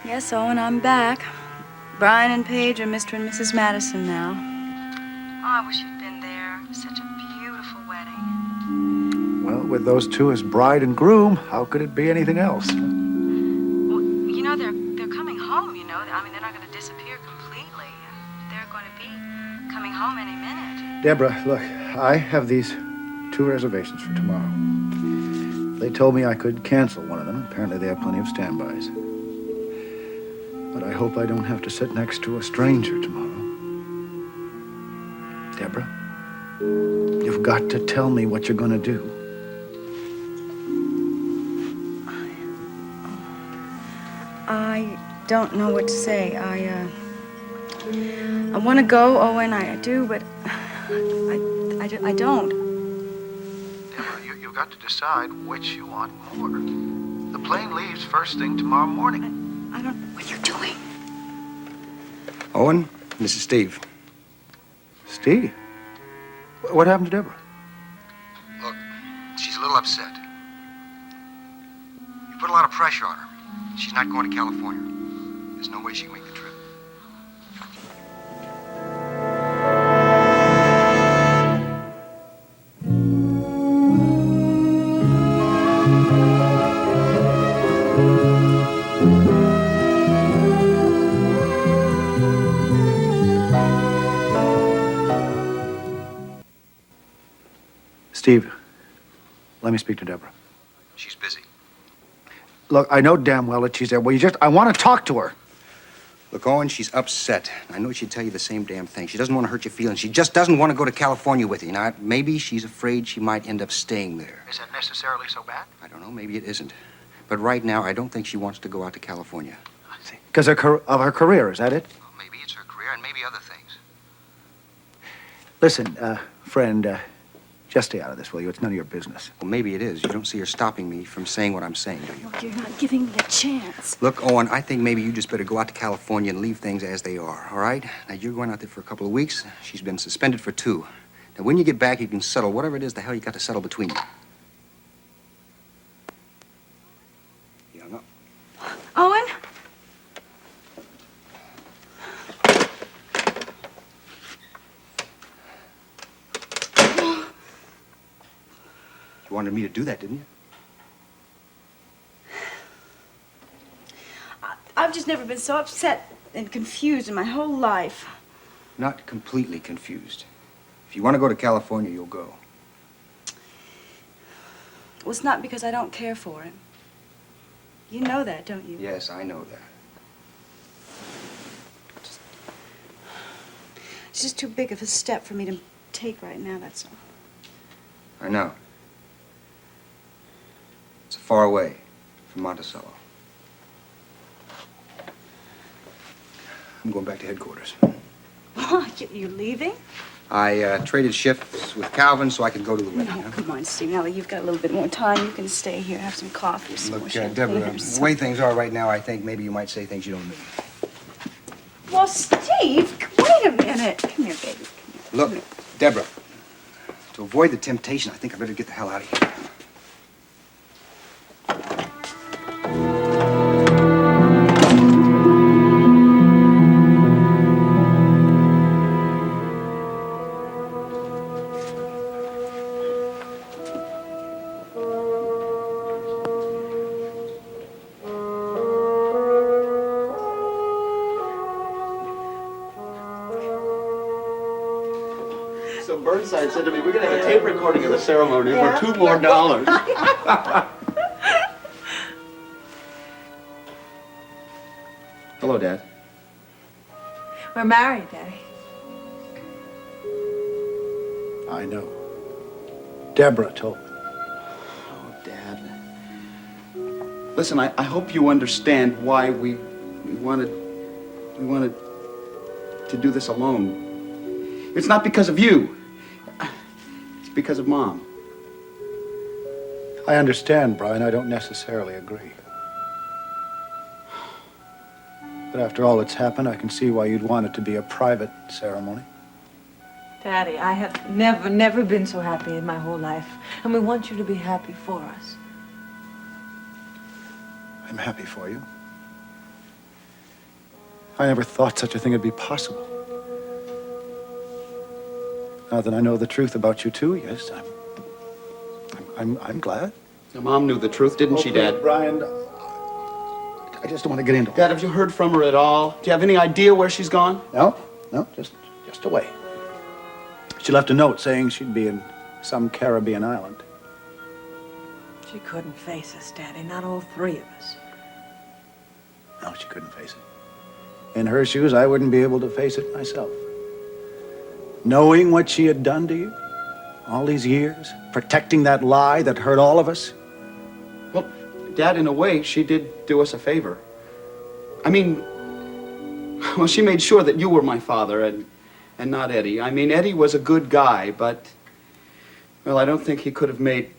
Yes, Owen, I'm back. Brian and Paige are Mr. and Mrs. Madison now. Oh, I wish you'd been there. It was such a beautiful wedding. Well, with those two as bride and groom, how could it be anything else? Well, you know, they're coming home, you know. I mean, they're not going to disappear completely. They're going to be coming home any minute. Deborah, look, I have these 2 reservations for tomorrow. They told me I could cancel one of them. Apparently they have plenty of standbys. But I hope I don't have to sit next to a stranger tomorrow. Deborah, you've got to tell me what you're going to do. I don't know what to say. I want to go, Owen, I do, but I don't. Deborah, you've got to decide which you want more. The plane leaves first thing tomorrow morning. I don't know what you're doing. Owen, this is Steve. Steve? What happened to Deborah? Look, she's a little upset. You put a lot of pressure on her. She's not going to California. There's no way she can make the trip. Steve, let me speak to Deborah. She's busy. Look, I know damn well that she's there. Well, I want to talk to her. Look, Owen, she's upset. I know she'd tell you the same damn thing. She doesn't want to hurt your feelings. She just doesn't want to go to California with you. Now, maybe she's afraid she might end up staying there. Is that necessarily so bad? I don't know. Maybe it isn't. But right now, I don't think she wants to go out to California. I see. Because of her career, is that it? Well, maybe it's her career and maybe other things. Listen, friend, just stay out of this, will you? It's none of your business. Well, maybe it is. You don't see her stopping me from saying what I'm saying, do you? Look, you're not giving me a chance. Look, Owen, I think maybe you just better go out to California and leave things as they are, all right? Now, you're going out there for a couple of weeks. She's been suspended for 2. Now, when you get back, you can settle whatever it is the hell you got to settle between you. You hung up. Owen? You wanted me to do that, didn't you? I've just never been so upset and confused in my whole life. Not completely confused. If you want to go to California, you'll go. Well, it's not because I don't care for him. You know that, don't you? Yes, I know that. It's just too big of a step for me to take right now, that's all. I know. It's far away from Monticello. I'm going back to headquarters. What, you're leaving? I traded shifts with Calvin so I could go to the wedding. No, come on, Steve. Now that you've got a little bit more time, you can stay here, have some coffee or some more Look, champagne Deborah, or the something. way things are right now, I think maybe you might say things you don't mean. Well, Steve, wait a minute. Come here, baby. Look, Deborah, to avoid the temptation, I think I better get the hell out of here. So Burnside said to me, we're going to have a tape recording of the ceremony for $2 more. Hello, Dad. We're married, Daddy. I know. Deborah told me. Oh, Dad. Listen, I hope you understand why we wanted to do this alone. It's not because of you. It's because of Mom. I understand, Brian. I don't necessarily agree. But after all that's happened, I can see why you'd want it to be a private ceremony. Daddy, I have never been so happy in my whole life. And we want you to be happy for us. I'm happy for you. I never thought such a thing would be possible. Now that I know the truth about you two, yes, I'm glad. Now, Mom knew the truth, didn't she, Dad? Brian, I just don't want to get into it. Dad, have you heard from her at all? Do you have any idea where she's gone? No, just away. She left a note saying she'd be in some Caribbean island. She couldn't face us, Daddy, not all 3 of us. No, she couldn't face it. In her shoes, I wouldn't be able to face it myself. Knowing what she had done to you, all these years, protecting that lie that hurt all of us. Well, Dad, in a way, she did do us a favor. I mean, well, she made sure that you were my father and not Eddie. I mean, Eddie was a good guy, but, well, I don't think he could have made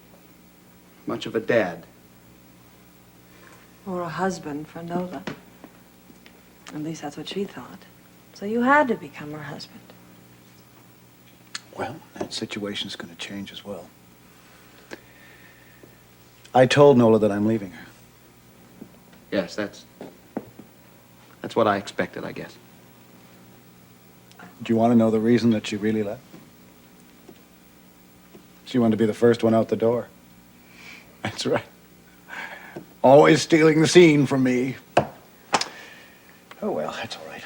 much of a dad. Or a husband for Nola. At least that's what she thought. So you had to become her husband. Well, that situation's going to change as well. I told Nola that I'm leaving her. Yes, that's what I expected, I guess. Do you want to know the reason that she really left? She wanted to be the first one out the door. That's right. Always stealing the scene from me. Oh, well, that's all right.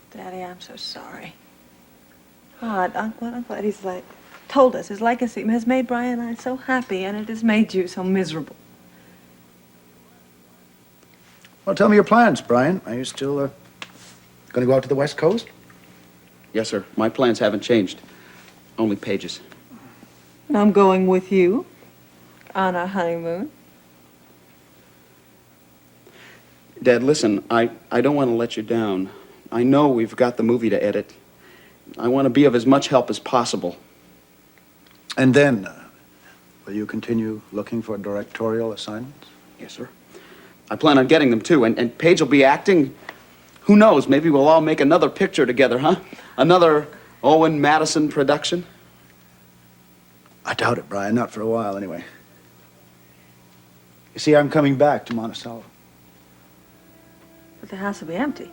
Daddy, I'm so sorry. God, Uncle Eddie's like told us his legacy has made Brian and I so happy, and it has made you so miserable. Well, tell me your plans, Brian. Are you still going to go out to the West Coast? Yes, sir. My plans haven't changed. Only Paige's. And I'm going with you on our honeymoon. Dad, listen, I don't want to let you down. I know we've got the movie to edit. I want to be of as much help as possible. And then, will you continue looking for directorial assignments? Yes, sir. I plan on getting them, too. And Paige will be acting. Who knows? Maybe we'll all make another picture together, huh? Another Owen Madison production. I doubt it, Brian. Not for a while, anyway. You see, I'm coming back to Monticello. But the house will be empty.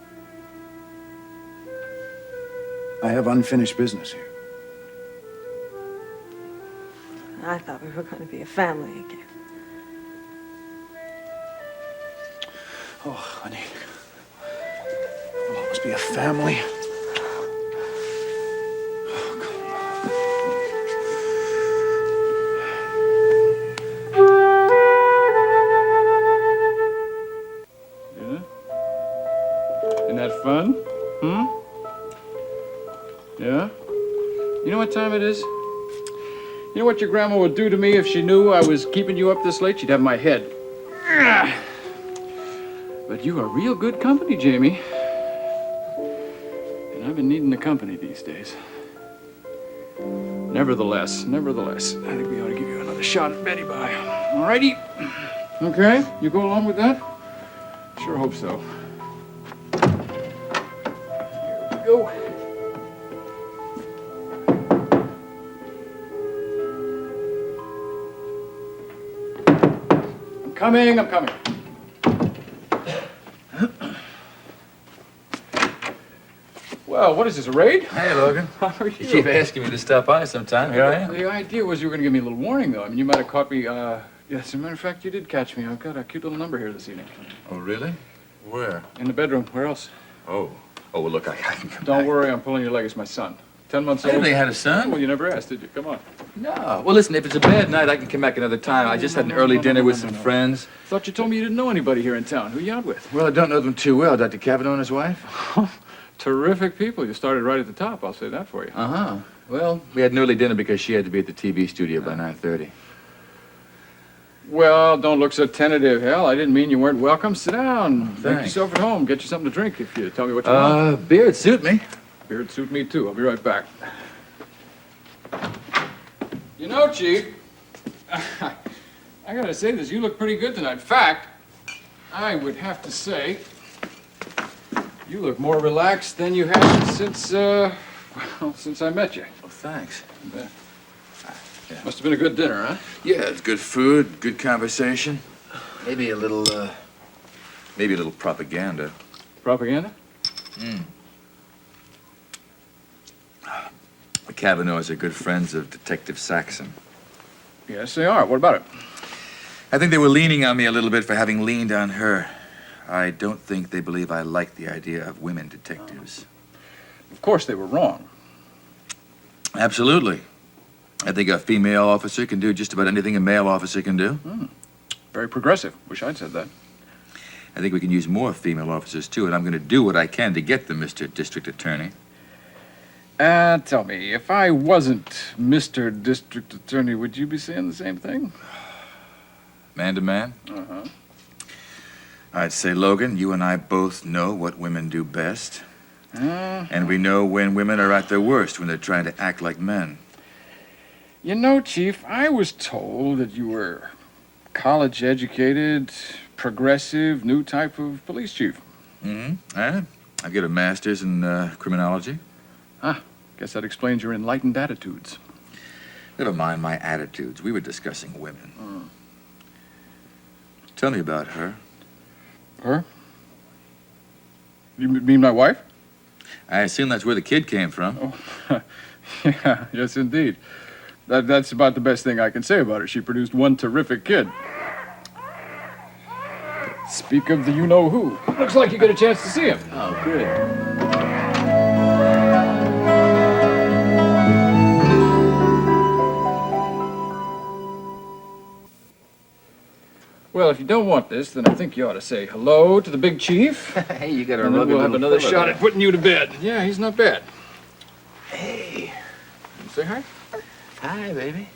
I have unfinished business here. I thought we were going to be a family again. Oh, honey. We'll always be a family. Isn't that fun? Yeah? You know what time it is? You know what your grandma would do to me if she knew I was keeping you up this late? She'd have my head. But you are real good company, Jamie. And I've been needing the company these days. Nevertheless, I think we ought to give you another shot at Betty Bye. All righty? Okay, you go along with that? Sure hope so. Here we go. I'm coming. Well, what is this, a raid? Hey, Logan. How are you? You keep asking me to stop by sometime. Here I am. The idea was you were going to give me a little warning, though. I mean, you might have caught me, yes, as a matter of fact, you did catch me. I've got a cute little number here this evening. Oh, really? Where? In the bedroom. Where else? Oh, well, look, I can come Don't back. worry, I'm pulling your leg. It's my son. 10 months I old. didn't think you had a son. Well, you never asked, did you? Come on. No. Well, listen, if it's a bad night, I can come back another time. I just had an early dinner with some friends. Thought you told me you didn't know anybody here in town. Who you out with? Well, I don't know them too well. Dr. Cavanaugh and his wife? Terrific people. You started right at the top, I'll say that for you. Uh-huh. Well, we had an early dinner because she had to be at the TV studio by 9:30. Well, don't look so tentative, Hal. I didn't mean you weren't welcome. Sit down. Make Thanks. yourself at home. Get you something to drink if you tell me what you want. Beer'd suit me. Beer'd suit me, too. I'll be right back. You know, Chief, I gotta say this. You look pretty good tonight. In fact, I would have to say you look more relaxed than you have since, since I met you. Well, thanks. Must have been a good dinner, huh? Yeah, it's good food, good conversation. Maybe a little propaganda. Propaganda? The Kavanaughs are good friends of Detective Saxon. Yes, they are. What about it? I think they were leaning on me a little bit for having leaned on her. I don't think they believe I like the idea of women detectives. Of course they were wrong. Absolutely. I think a female officer can do just about anything a male officer can do. Very progressive. Wish I'd said that. I think we can use more female officers, too, and I'm going to do what I can to get them, Mr. District Attorney. Tell me, if I wasn't Mr. District Attorney, would you be saying the same thing? Man to man? Uh-huh. I'd say, Logan, you and I both know what women do best. And we know when women are at their worst, when they're trying to act like men. You know, Chief, I was told that you were college-educated, progressive, new type of police chief. I've got a master's in criminology. Guess that explains your enlightened attitudes. Never mind my attitudes. We were discussing women. Tell me about her. Her? You mean my wife? I assume that's where the kid came from. Oh, yeah, yes, indeed. That's about the best thing I can say about her. She produced one terrific kid. Speak of the you-know-who. Looks like you get a chance to see him. Oh, good. Well, if you don't want this, then I think you ought to say hello to the big chief. Hey, you got a And then rugged we'll have little another fella shot there. at putting you to bed. Yeah, he's not bad. Hey. Say hi. Hi, baby.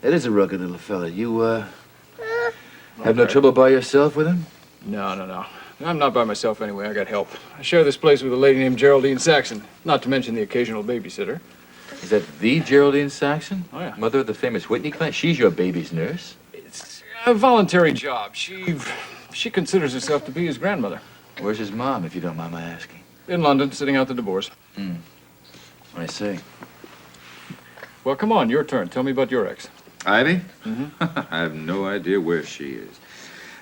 That is a rugged little fella. You, have no trouble by yourself with him? No, no, no. I'm not by myself anyway. I got help. I share this place with a lady named Geraldine Saxon, not to mention the occasional babysitter. Is that the Geraldine Saxon? Oh, yeah. Mother of the famous Whitney clan? She's your baby's nurse? It's a voluntary job. She considers herself to be his grandmother. Where's his mom, if you don't mind my asking? In London, sitting out the divorce. I see. Well, come on, your turn. Tell me about your ex. Ivy? I have no idea where she is.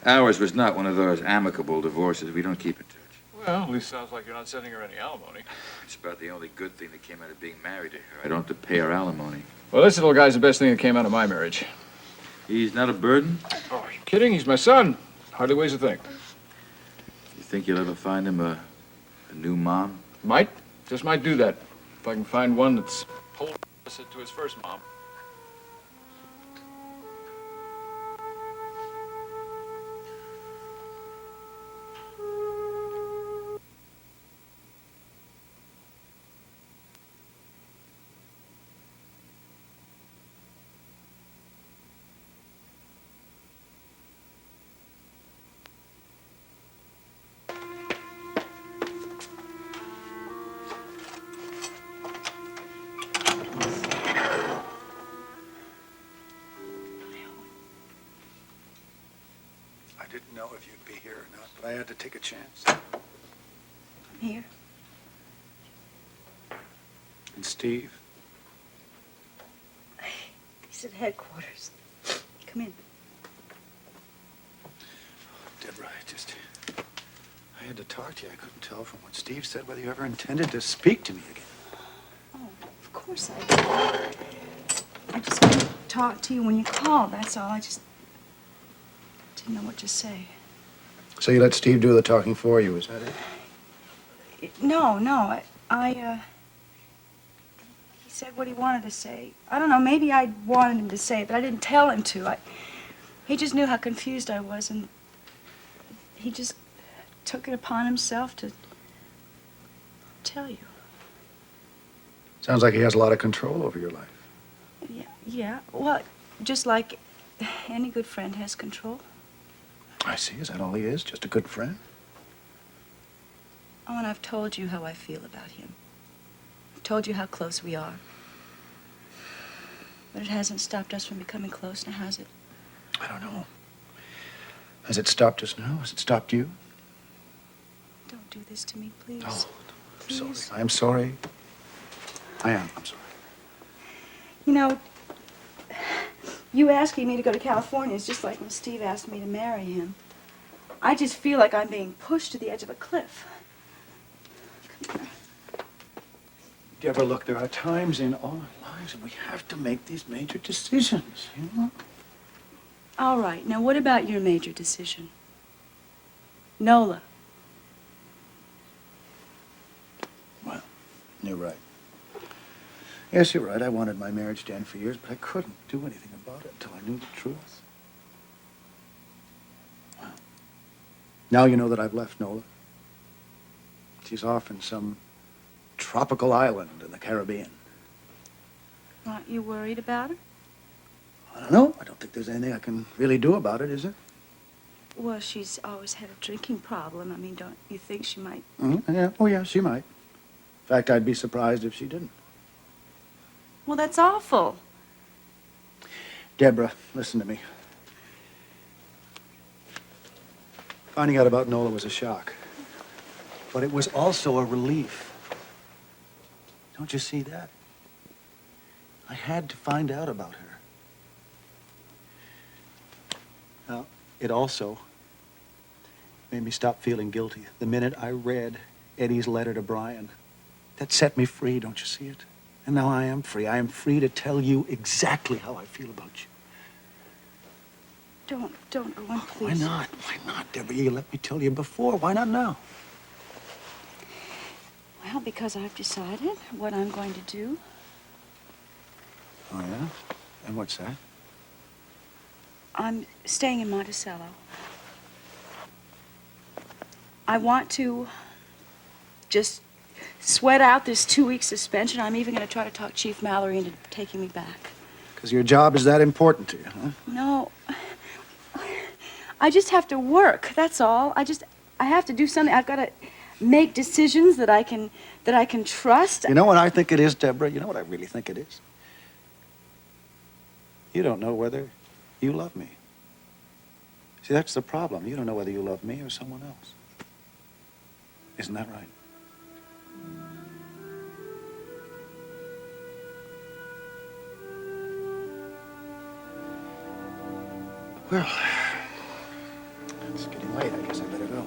Ours was not one of those amicable divorces. We don't keep in touch. Well, at least sounds like you're not sending her any alimony. It's about the only good thing that came out of being married to her. I don't have to pay her alimony. Well, this little guy's the best thing that came out of my marriage. He's not a burden? Oh, are you kidding? He's my son. Hardly weighs a thing. You think you'll ever find him a new mom? Might. Just might do that. If I can find one that's whole opposite to his first mom. I didn't know if you'd be here or not, but I had to take a chance. I'm here. And Steve? He's at headquarters. Come in. Deborah, I had to talk to you. I couldn't tell from what Steve said whether you ever intended to speak to me again. Oh, of course I did. I just couldn't talk to you when you called, that's all. I just didn't know what to say. So you let Steve do the talking for you, is that it? No, he said what he wanted to say. I don't know, maybe I wanted him to say it, but I didn't tell him to. He just knew how confused I was, and he just took it upon himself to tell you. Sounds like he has a lot of control over your life. Yeah, well, just like any good friend has control. I see. Is that all he is? Just a good friend? Oh, and I've told you how I feel about him. I've told you how close we are. But it hasn't stopped us from becoming close, now has it? I don't know. Has it stopped us now? Has it stopped you? Don't do this to me, please. Oh, I'm Please. sorry. I'm sorry. I am. I'm sorry. You know, you asking me to go to California is just like when Steve asked me to marry him. I just feel like I'm being pushed to the edge of a cliff. Deborah, look, there are times in all our lives when we have to make these major decisions, you know? All right, now what about your major decision? Nola. Well, you're right. Yes, you're right. I wanted my marriage to end for years, but I couldn't do anything about it until I knew the truth. Well, now you know that I've left Nola. She's off in some tropical island in the Caribbean. Aren't you worried about her? I don't know. I don't think there's anything I can really do about it, is there? Well, she's always had a drinking problem. I mean, don't you think she might? Yeah. Oh, yeah, she might. In fact, I'd be surprised if she didn't. Well, that's awful. Deborah, listen to me. Finding out about Nola was a shock. But it was also a relief. Don't you see that? I had to find out about her. Now, it also made me stop feeling guilty the minute I read Eddie's letter to Brian. That set me free, don't you see it? And now I am free. I am free to tell you exactly how I feel about you. Don't, Owen, please. Why not? Why not, Deborah? You let me tell you before. Why not now? Well, because I've decided what I'm going to do. Oh, yeah? And what's that? I'm staying in Monticello. I want to just sweat out this 2-week suspension. I'm even going to try to talk Chief Mallory into taking me back. Because your job is that important to you, huh? No. I just have to work, that's all. I have to do something. I've got to make decisions that I can trust. You know what I think it is, Deborah? You know what I really think it is? You don't know whether you love me. See, that's the problem. You don't know whether you love me or someone else. Isn't that right? Well, it's getting late. I guess I better go.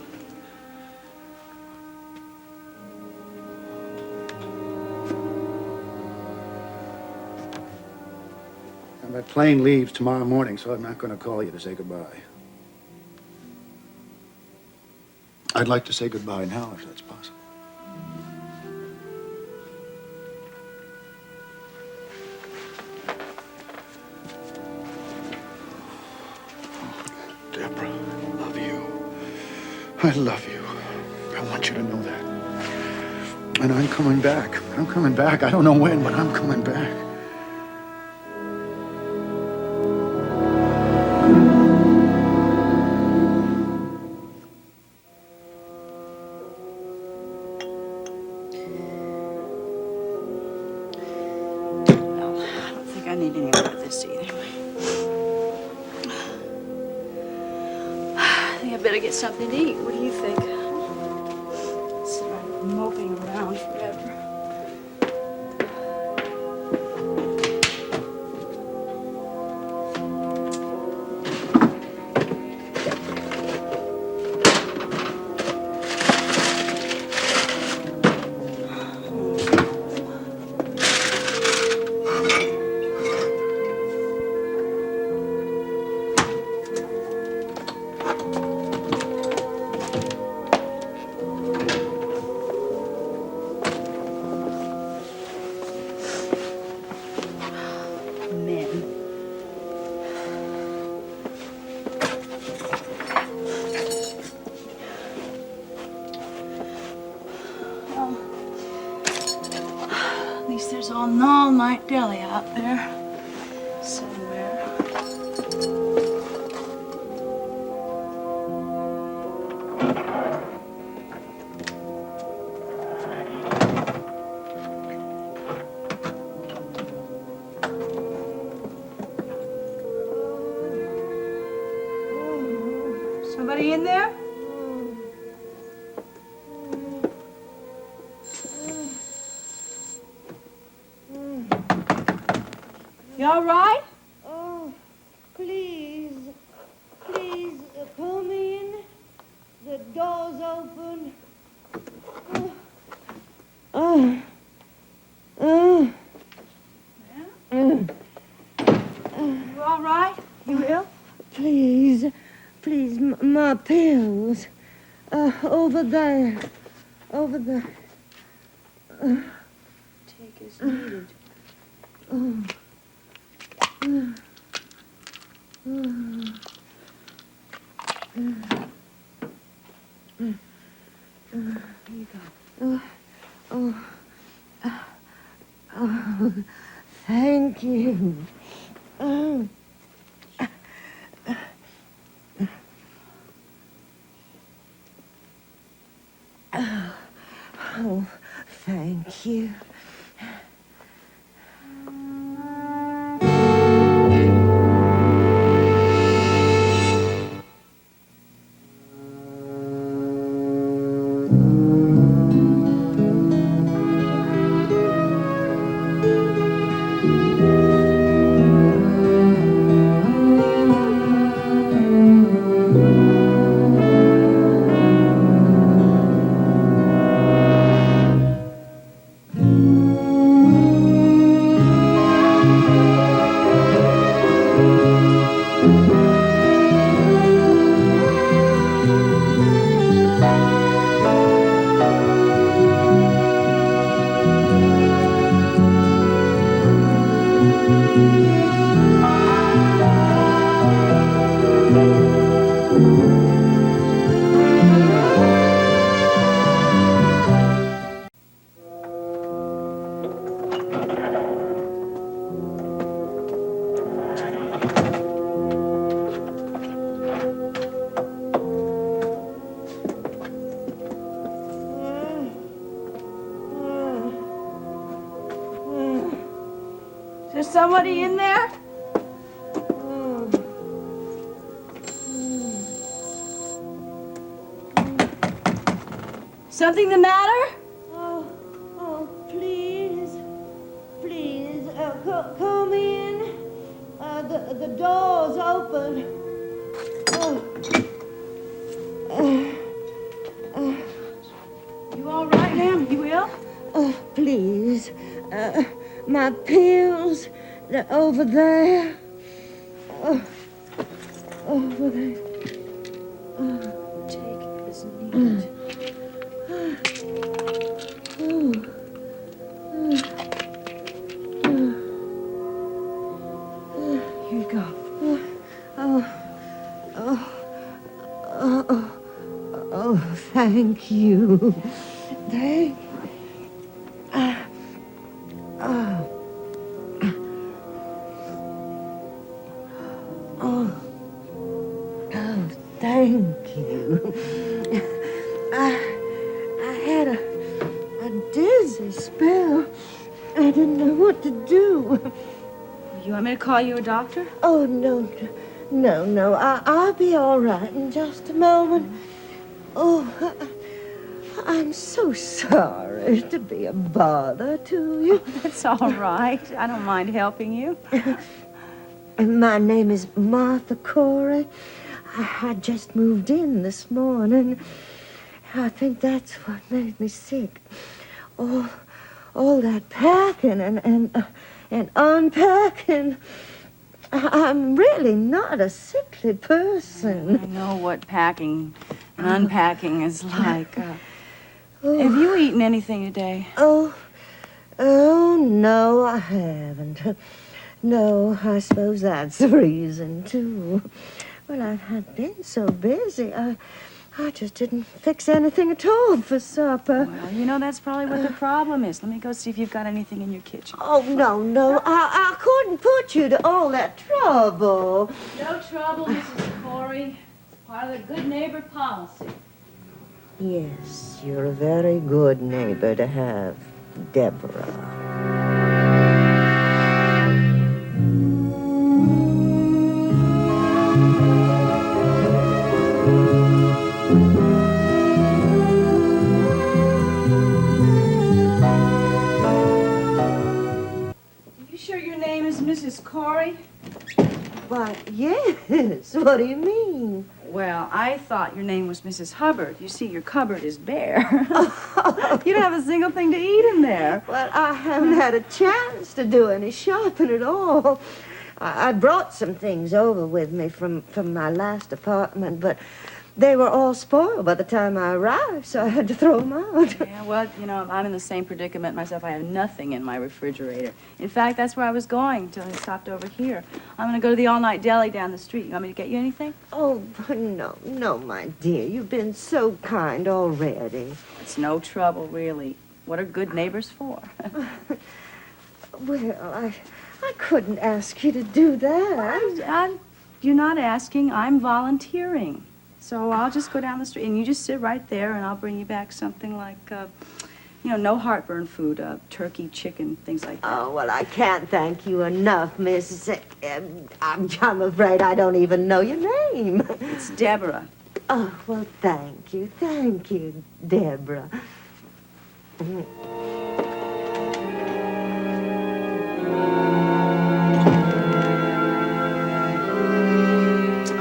And my plane leaves tomorrow morning, so I'm not going to call you to say goodbye. I'd like to say goodbye now, if that's possible. Deborah, I love you. I love you. I want you to know that. And I'm coming back. I'm coming back. I don't know when, but I'm coming back. I don't think I need any more of this either. I think I better get something to eat. What do you think? Instead of moping around forever. At least there's an all-night deli out there somewhere. Somebody in there? You all right? Oh, please, please, come in. The door's open. You all right? You ill? Please, please, my pills. Over there. Over there. Take as needed. Here you go. Oh, thank you. Oh, thank you. There's somebody in there? Something the matter? Oh, please. Please, come in. The door's open. You all right, ma'am? You ill? Please. My pills, they're over there. Over there. Take as needed. Here you go. Oh, thank you. Thank. Thank you. I had a dizzy spell. I didn't know what to do. You want me to call you a doctor? Oh, no. I'll be all right in just a moment. Oh, I'm so sorry to be a bother to you. That's all right. I don't mind helping you. My name is Martha Corey. I just moved in this morning. I think that's what made me sick. All that packing and unpacking. I'm really not a sickly person. I know what packing and unpacking is like. Have you eaten anything today? Oh, no, I haven't. No, I suppose that's the reason, too. Well, I've been so busy. I just didn't fix anything at all for supper. Well, you know, that's probably what the problem is. Let me go see if you've got anything in your kitchen. Oh, no. I couldn't put you to all that trouble. No trouble, Mrs. Corey. It's part of the good neighbor policy. Yes, you're a very good neighbor to have, Deborah. You sure your name is Mrs. Corey? Why, yes. What do you mean? Well, I thought your name was Mrs. Hubbard. You see, your cupboard is bare. You don't have a single thing to eat in there. Well, I haven't had a chance to do any shopping at all. I brought some things over with me from my last apartment, but they were all spoiled by the time I arrived, so I had to throw them out. Yeah, well, you know, I'm in the same predicament myself. I have nothing in my refrigerator. In fact, that's where I was going until I stopped over here. I'm going to go to the all-night deli down the street. You want me to get you anything? Oh, no, my dear. You've been so kind already. It's no trouble, really. What are good neighbors for? Well, I couldn't ask you to do that. You're not asking. I'm volunteering. So I'll just go down the street, and you just sit right there, and I'll bring you back something like, no heartburn food, turkey, chicken, things like that. Oh, well, I can't thank you enough, Miss. I'm afraid I don't even know your name. It's Deborah. Oh, well, thank you, Deborah.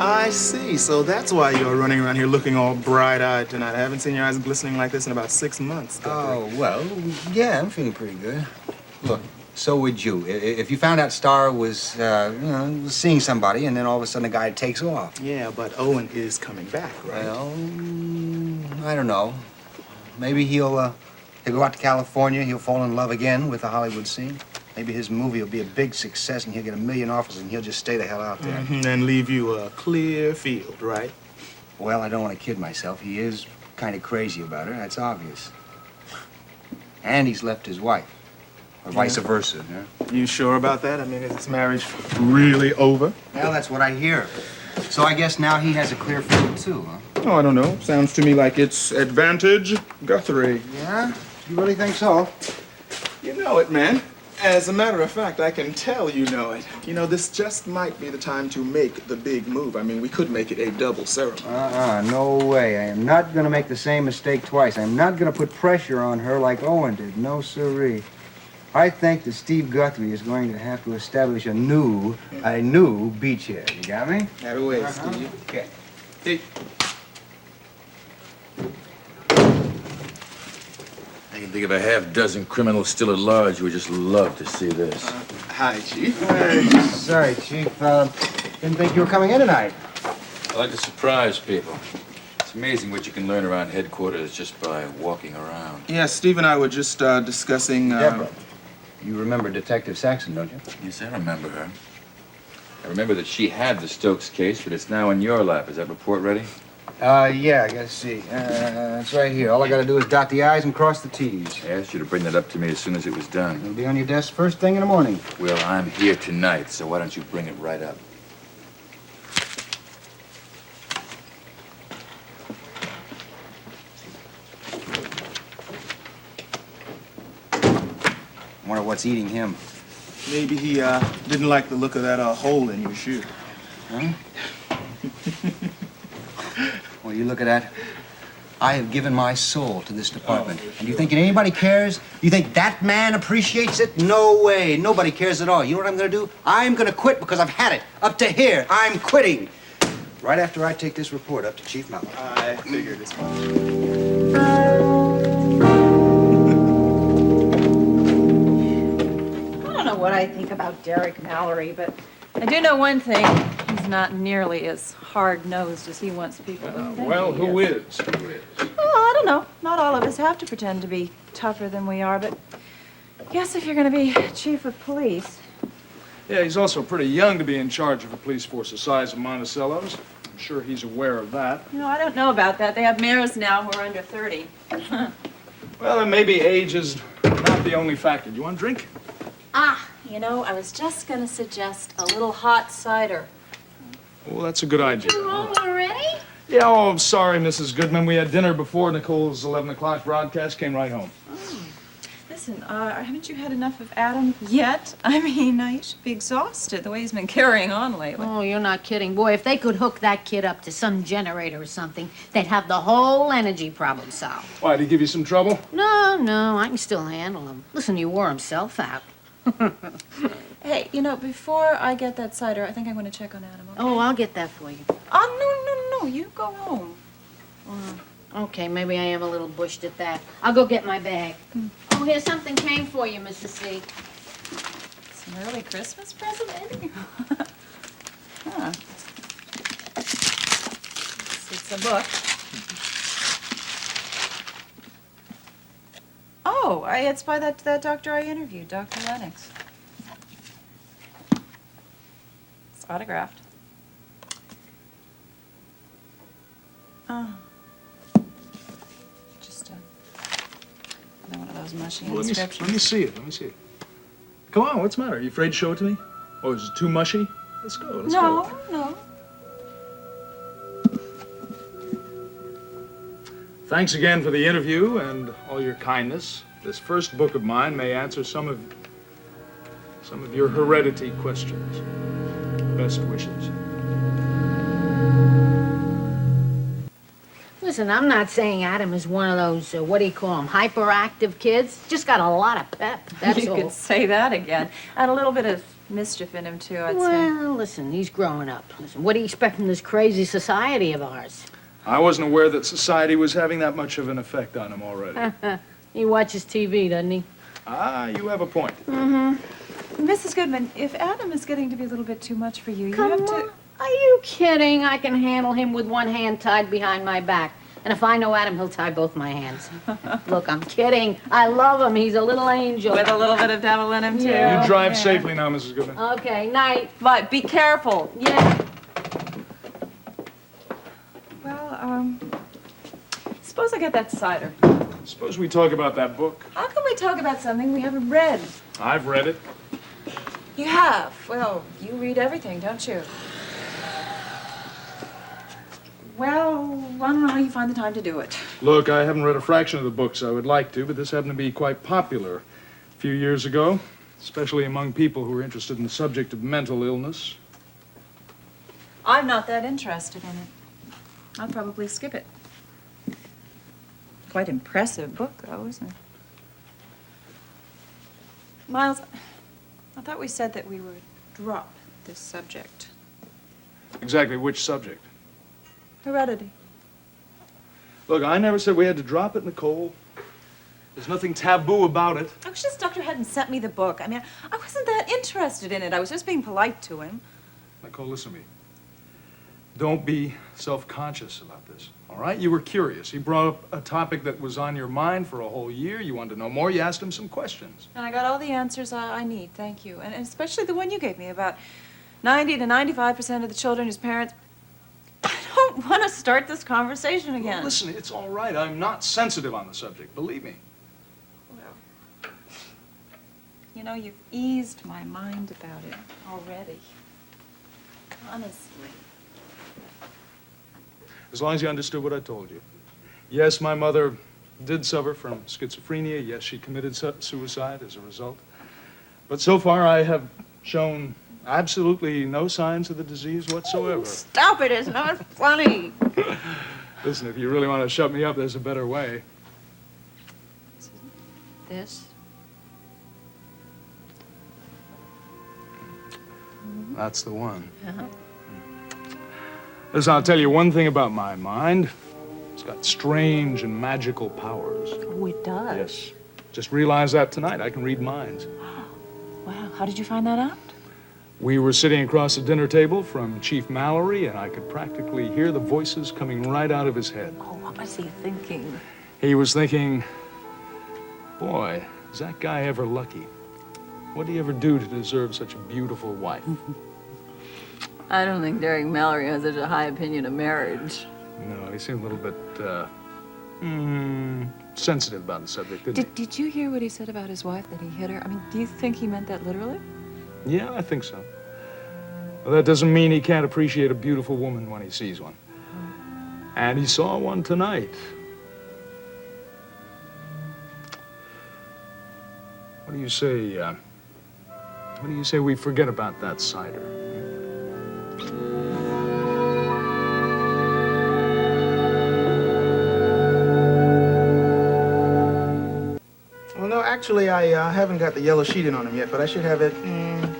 I see. So that's why you're running around here looking all bright-eyed tonight. I haven't seen your eyes glistening like this in about 6 months. Oh, well, yeah, I'm feeling pretty good. Look, so would you. If you found out Star was, was seeing somebody, and then all of a sudden the guy takes off. Yeah, but Owen is coming back, right? Well, I don't know. Maybe he'll go out to California. He'll fall in love again with the Hollywood scene. Maybe his movie will be a big success, and he'll get 1 million offers, and he'll just stay the hell out there. And leave you a clear field, right? Well, I don't want to kid myself. He is kind of crazy about her. That's obvious. And he's left his wife. Or vice versa, yeah? You sure about that? I mean, is this marriage really over? Well, that's what I hear. So I guess now he has a clear field, too, huh? Oh, I don't know. Sounds to me like it's advantage Guthrie. Yeah? You really think so? You know it, man. As a matter of fact, I can tell you know it. You know, this just might be the time to make the big move. I mean, we could make it a double ceremony. No way. I am not going to make the same mistake twice. I am not going to put pressure on her like Owen did. No siree. I think that Steve Guthrie is going to have to establish a new beachhead. You got me? That away, Steve. Okay. Hey. I can think of a half-dozen criminals still at large who would just love to see this. Hi, Chief. Sorry, Chief. Didn't think you were coming in tonight. I like to surprise people. It's amazing what you can learn around headquarters just by walking around. Yeah, Steve and I were just discussing... Deborah, you remember Detective Saxon, don't you? Yes, I remember her. I remember that she had the Stokes case, but it's now in your lap. Is that report ready? Yeah, I gotta see. It's right here. All I gotta do is dot the I's and cross the T's. I asked you to bring that up to me as soon as it was done. It'll be on your desk first thing in the morning. Well, I'm here tonight, so why don't you bring it right up? I wonder what's eating him. Maybe he didn't like the look of that hole in your shoe. Huh? Well, you look at that. I have given my soul to this department. And you think anybody cares? You think that man appreciates it? No way. Nobody cares at all. You know what I'm going to do? I'm going to quit because I've had it. Up to here. I'm quitting. Right after I take this report up to Chief Mallory. I figured as much. I don't know what I think about Derek Mallory, but I do know one thing. He's not nearly as hard-nosed as he wants people to think. Well, he who is? Who is? Well, I don't know. Not all of us have to pretend to be tougher than we are, but I guess if you're going to be chief of police. Yeah, he's also pretty young to be in charge of a police force the size of Monticello's. I'm sure he's aware of that. You know, I don't know about that. They have mayors now who are under 30. Well, then maybe age is not the only factor. Do you want a drink? Ah, you know, I was just going to suggest a little hot cider. Well, that's a good idea. You home already? Yeah, oh, I'm sorry, Mrs. Goodman. We had dinner before Nicole's 11 o'clock broadcast. Came right home. Listen, haven't you had enough of Adam yet? I mean, you should be exhausted the way he's been carrying on lately. Oh, you're not kidding. Boy, if they could hook that kid up to some generator or something, they'd have the whole energy problem solved. Why, did he give you some trouble? No, I can still handle him. Listen, he wore himself out. Hey, you know, before I get that cider, I think I'm going to check on Adam, okay? Oh, I'll get that for you. Oh, no, you go home. Okay, maybe I am a little bushed at that. I'll go get my bag. Oh, here's something came for you, Mr. C. Some early Christmas present, maybe? Huh. It's a book. Oh, it's by that doctor I interviewed, Dr. Lennox. It's autographed. Oh. Just another one of those mushy Well, inscriptions. let me see it. Let me see it. Come on, what's the matter? Are you afraid to show it to me? Oh, is it too mushy? Let's go. Let's go. No. Thanks again for the interview and all your kindness. This first book of mine may answer some of your heredity questions. Best wishes. Listen, I'm not saying Adam is one of those, what do you call them, hyperactive kids. Just got a lot of pep, that's You all. could say that again. And a little bit of mischief in him, too, I'd say. Well, listen, he's growing up. Listen, what do you expect from this crazy society of ours? I wasn't aware that society was having that much of an effect on him already. He watches TV, doesn't he? Ah, you have a point. Mm-hmm. Mrs. Goodman, if Adam is getting to be a little bit too much for you, you have to... Are you kidding? I can handle him with one hand tied behind my back. And if I know Adam, he'll tie both my hands. Look, I'm kidding. I love him. He's a little angel. With a little bit of devil in him, too. Yeah. You drive safely now, Mrs. Goodman. Okay, night. But be careful. Yeah. Well, suppose I get that cider. Suppose we talk about that book. How can we talk about something we haven't read? I've read it. You have? Well, you read everything, don't you? Well, I don't know how you find the time to do it. Look, I haven't read a fraction of the books I would like to, but this happened to be quite popular a few years ago. especially among people who are interested in the subject of mental illness. I'm not that interested in it. I'll probably skip it. Quite impressive book, though, isn't it? Miles, I thought we said that we would drop this subject. Exactly which subject? Heredity. Look, I never said we had to drop it, Nicole. There's nothing taboo about it. I wish this doctor hadn't sent me the book. I mean, I wasn't that interested in it. I was just being polite to him. Nicole, listen to me. Don't be self-conscious about this, all right? You were curious. He brought up a topic that was on your mind for a whole year. You wanted to know more. You asked him some questions. And I got all the answers I need, thank you. And especially the one you gave me about 90 to 95% of the children whose parents... I don't want to start this conversation again. Well, listen, it's all right. I'm not sensitive on the subject, believe me. You know, you've eased my mind about it already. Honestly. As long as you understood what I told you. Yes, my mother did suffer from schizophrenia. Yes, she committed suicide as a result. But so far, I have shown absolutely no signs of the disease whatsoever. Stop it, it's not funny. Listen, if you really want to shut me up, there's a better way. This? That's the one. Uh-huh. Listen, I'll tell you one thing about my mind. It's got strange and magical powers. Oh, it does? Yes. Just realized that tonight. I can read minds. Wow, how did you find that out? We were sitting across the dinner table from Chief Mallory, and I could practically hear the voices coming right out of his head. Oh, what was he thinking? He was thinking, boy, is that guy ever lucky? What did he ever do to deserve such a beautiful wife? I don't think Derek Mallory has such a high opinion of marriage. No, he seemed a little bit, sensitive about the subject, didn't Did you hear what he said about his wife, that he hit her? I mean, do you think he meant that literally? he? Yeah, I think so. Well, that doesn't mean he can't appreciate a beautiful woman when he sees one. And he saw one tonight. What do you say we forget about that cider? Well, no, actually, I haven't got the yellow sheet in on him yet, but I should have it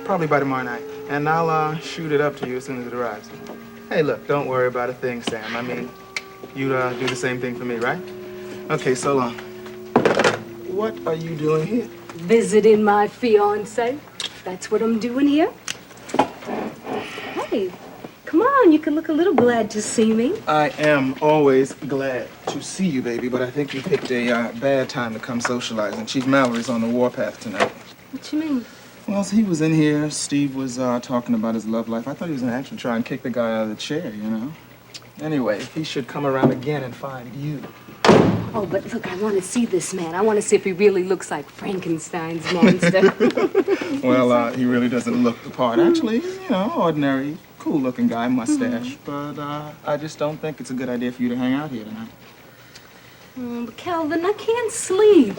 probably by tomorrow night. And I'll shoot it up to you as soon as it arrives. Hey, look, don't worry about a thing, Sam. I mean, you'd do the same thing for me, right? Okay, so long. What are you doing here? Visiting my fiance. That's what I'm doing here. Hey, come on, you can look a little glad to see me. I am always glad to see you, baby, but I think you picked a bad time to come socializing. Chief Mallory's on the warpath tonight. What you mean? Well, he was in here. Steve was talking about his love life. I thought he was going to actually try and kick the guy out of the chair, you know? Anyway, he should come around again and find you. Oh, but look, I want to see this man. I want to see if he really looks like Frankenstein's monster. Well, he really doesn't look the part. Actually, he's, you know, ordinary, cool-looking guy, mustache. But I just don't think it's a good idea for you to hang out here tonight. But Calvin, I can't sleep.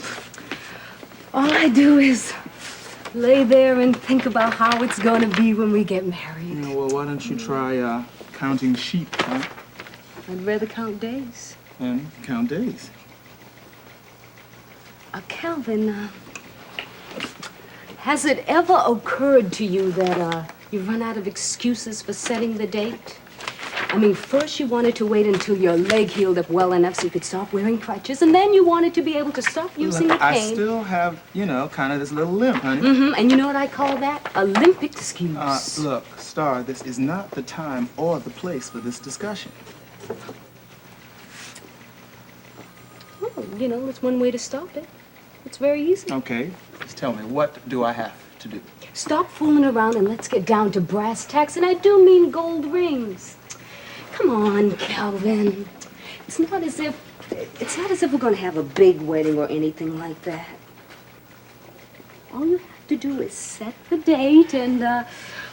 All I do is lay there and think about how it's going to be when we get married. You know, well, why don't you try counting sheep, huh? I'd rather count days. And count days. Calvin, has it ever occurred to you that you run out of excuses for setting the date? I mean, first you wanted to wait until your leg healed up well enough so you could stop wearing crutches, and then you wanted to be able to stop using the I cane. still have, you know, kind of this little limp, honey. And you know what I call that? A limp excuse. Look, Star, this is not the time or the place for this discussion. Well, you know, that's one way to stop it. It's very easy. Okay, just tell me, what do I have to do? Stop fooling around and let's get down to brass tacks, and I do mean gold rings. Come on, Calvin. It's not as if we're going to have a big wedding or anything like that. All you have to do is set the date, and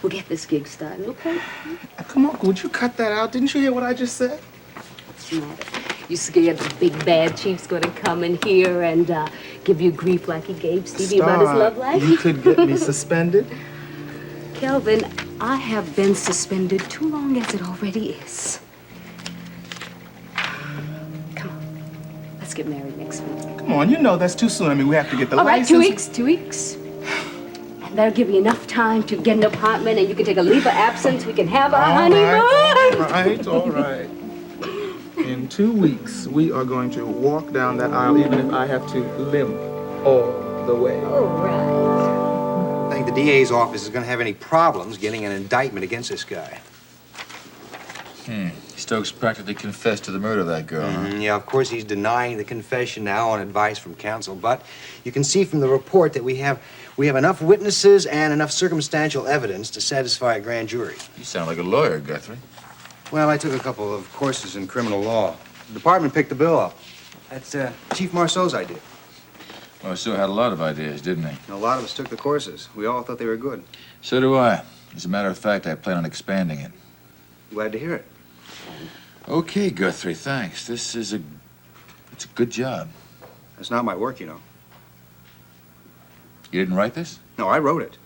we'll get this gig started, okay? Come on, would you cut that out? Didn't you hear what I just said? What's the matter? You scared the big bad chief's gonna come in here and give you grief like he gave Stevie about his love life? You could get me suspended. Kelvin, I have been suspended too long as it already is. Come on, let's get married next week. Come on, you know that's too soon. I mean, we have to get the All right, license. 2 weeks. And that'll give you enough time to get an apartment and you can take a leave of absence. We can have our honeymoon. All right. In 2 weeks, we are going to walk down that aisle, even if I have to limp all the way. All right. I think the DA's office is going to have any problems getting an indictment against this guy. Stokes practically confessed to the murder of that girl, huh? Yeah, of course, he's denying the confession now on advice from counsel, but you can see from the report that we have enough witnesses and enough circumstantial evidence to satisfy a grand jury. You sound like a lawyer, Guthrie. Well, I took a couple of courses in criminal law. The department picked the bill up. That's Chief Marceau's idea. Marceau had a lot of ideas, didn't he? And a lot of us took the courses. We all thought they were good. So do I. As a matter of fact, I plan on expanding it. Glad to hear it. Okay, Guthrie, thanks. It's a good job. That's not my work, you know. You didn't write this? No, I wrote it.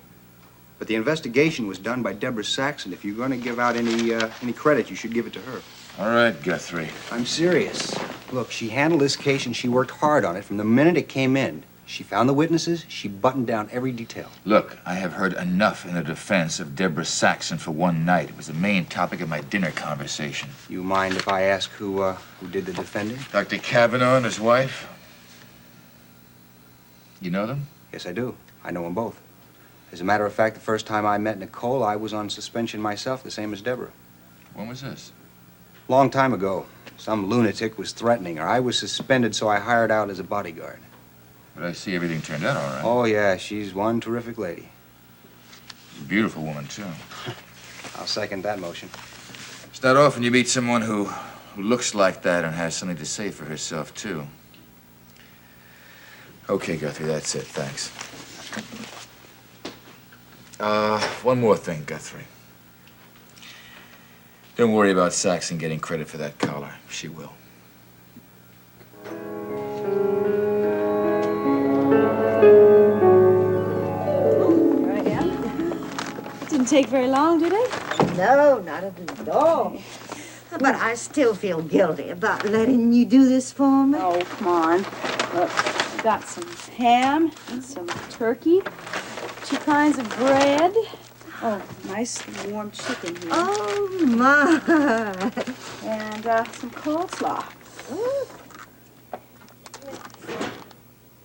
But the investigation was done by Deborah Saxon. If you're going to give out any credit, you should give it to her. All right, Guthrie. I'm serious. Look, she handled this case and she worked hard on it from the minute it came in. She found the witnesses. She buttoned down every detail. Look, I have heard enough in the defense of Deborah Saxon for one night. It was the main topic of my dinner conversation. You mind if I ask who did the defending? Dr. Kavanaugh and his wife. You know them? Yes, I do. I know them both. As a matter of fact, the first time I met Nicole, I was on suspension myself, the same as Deborah. When was this? Long time ago. Some lunatic was threatening her. I was suspended, so I hired out as a bodyguard. But I see everything turned out all right. Oh, yeah, she's one terrific lady. She's a beautiful woman, too. I'll second that motion. It's not often you meet someone who looks like that and has something to say for herself, too. Okay, Guthrie, that's it. Thanks. One more thing, Guthrie. Don't worry about Saxon getting credit for that collar. She will. Here I am. Didn't take very long, did it? No, not at all. But I still feel guilty about letting you do this for me. Oh, come on. Look, I've got some ham and some turkey, 2 kinds of bread. Oh, nice warm chicken here. Oh, my. And some coleslaw.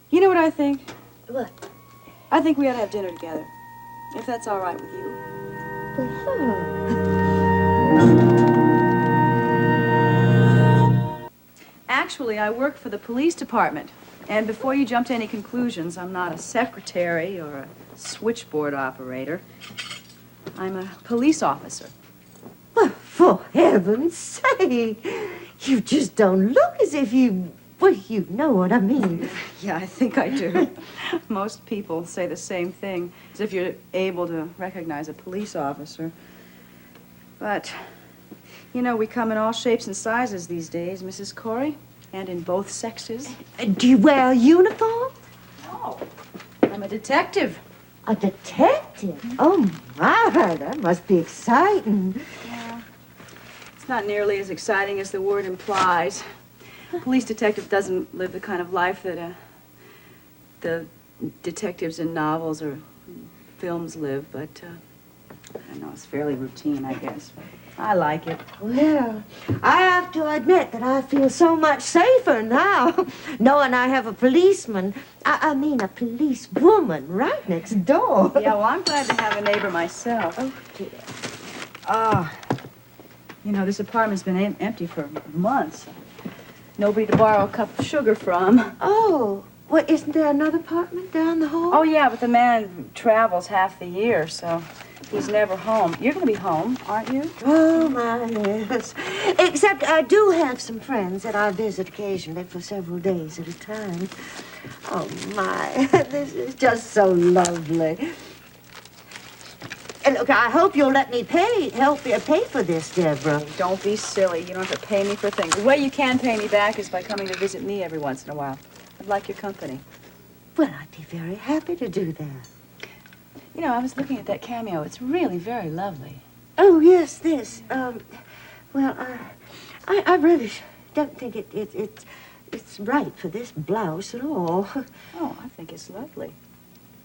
You know what I think? What? I think we ought to have dinner together, if that's all right with you. Actually, I work for the police department. And before you jump to any conclusions, I'm not a secretary or a switchboard operator. I'm a police officer. Well, for heaven's sake, you just don't look as if you, well, you know what I mean. Yeah, I think I do. Most people say the same thing, as if you're able to recognize a police officer. But, you know, we come in all shapes and sizes these days, Mrs. Corey, and in both sexes. Do you wear a uniform? No, I'm a detective. A detective? Oh, my, that must be exciting. Yeah, it's not nearly as exciting as the word implies. A police detective doesn't live the kind of life that the detectives in novels or films live, but I don't know, it's fairly routine, I guess. I like it. Well, I have to admit that I feel so much safer now, knowing I have a policeman, I mean a policewoman right next door. Yeah, well, I'm glad to have a neighbor myself. Oh, dear. You know, this apartment's been empty for months. Nobody to borrow a cup of sugar from. Oh, well, isn't there another apartment down the hall? Oh, yeah, but the man travels half the year, so he's never home. You're going to be home, aren't you? Oh, my, yes. Except I do have some friends that I visit occasionally for several days at a time. Oh, my, this is just so lovely. Look, I hope you'll let me help you pay for this, Deborah. Don't be silly. You don't have to pay me for things. The way you can pay me back is by coming to visit me every once in a while. I'd like your company. Well, I'd be very happy to do that. You know, I was looking at that cameo. It's really very lovely. Oh, yes, this. Well, I really don't think it's right for this blouse at all. Oh, I think it's lovely.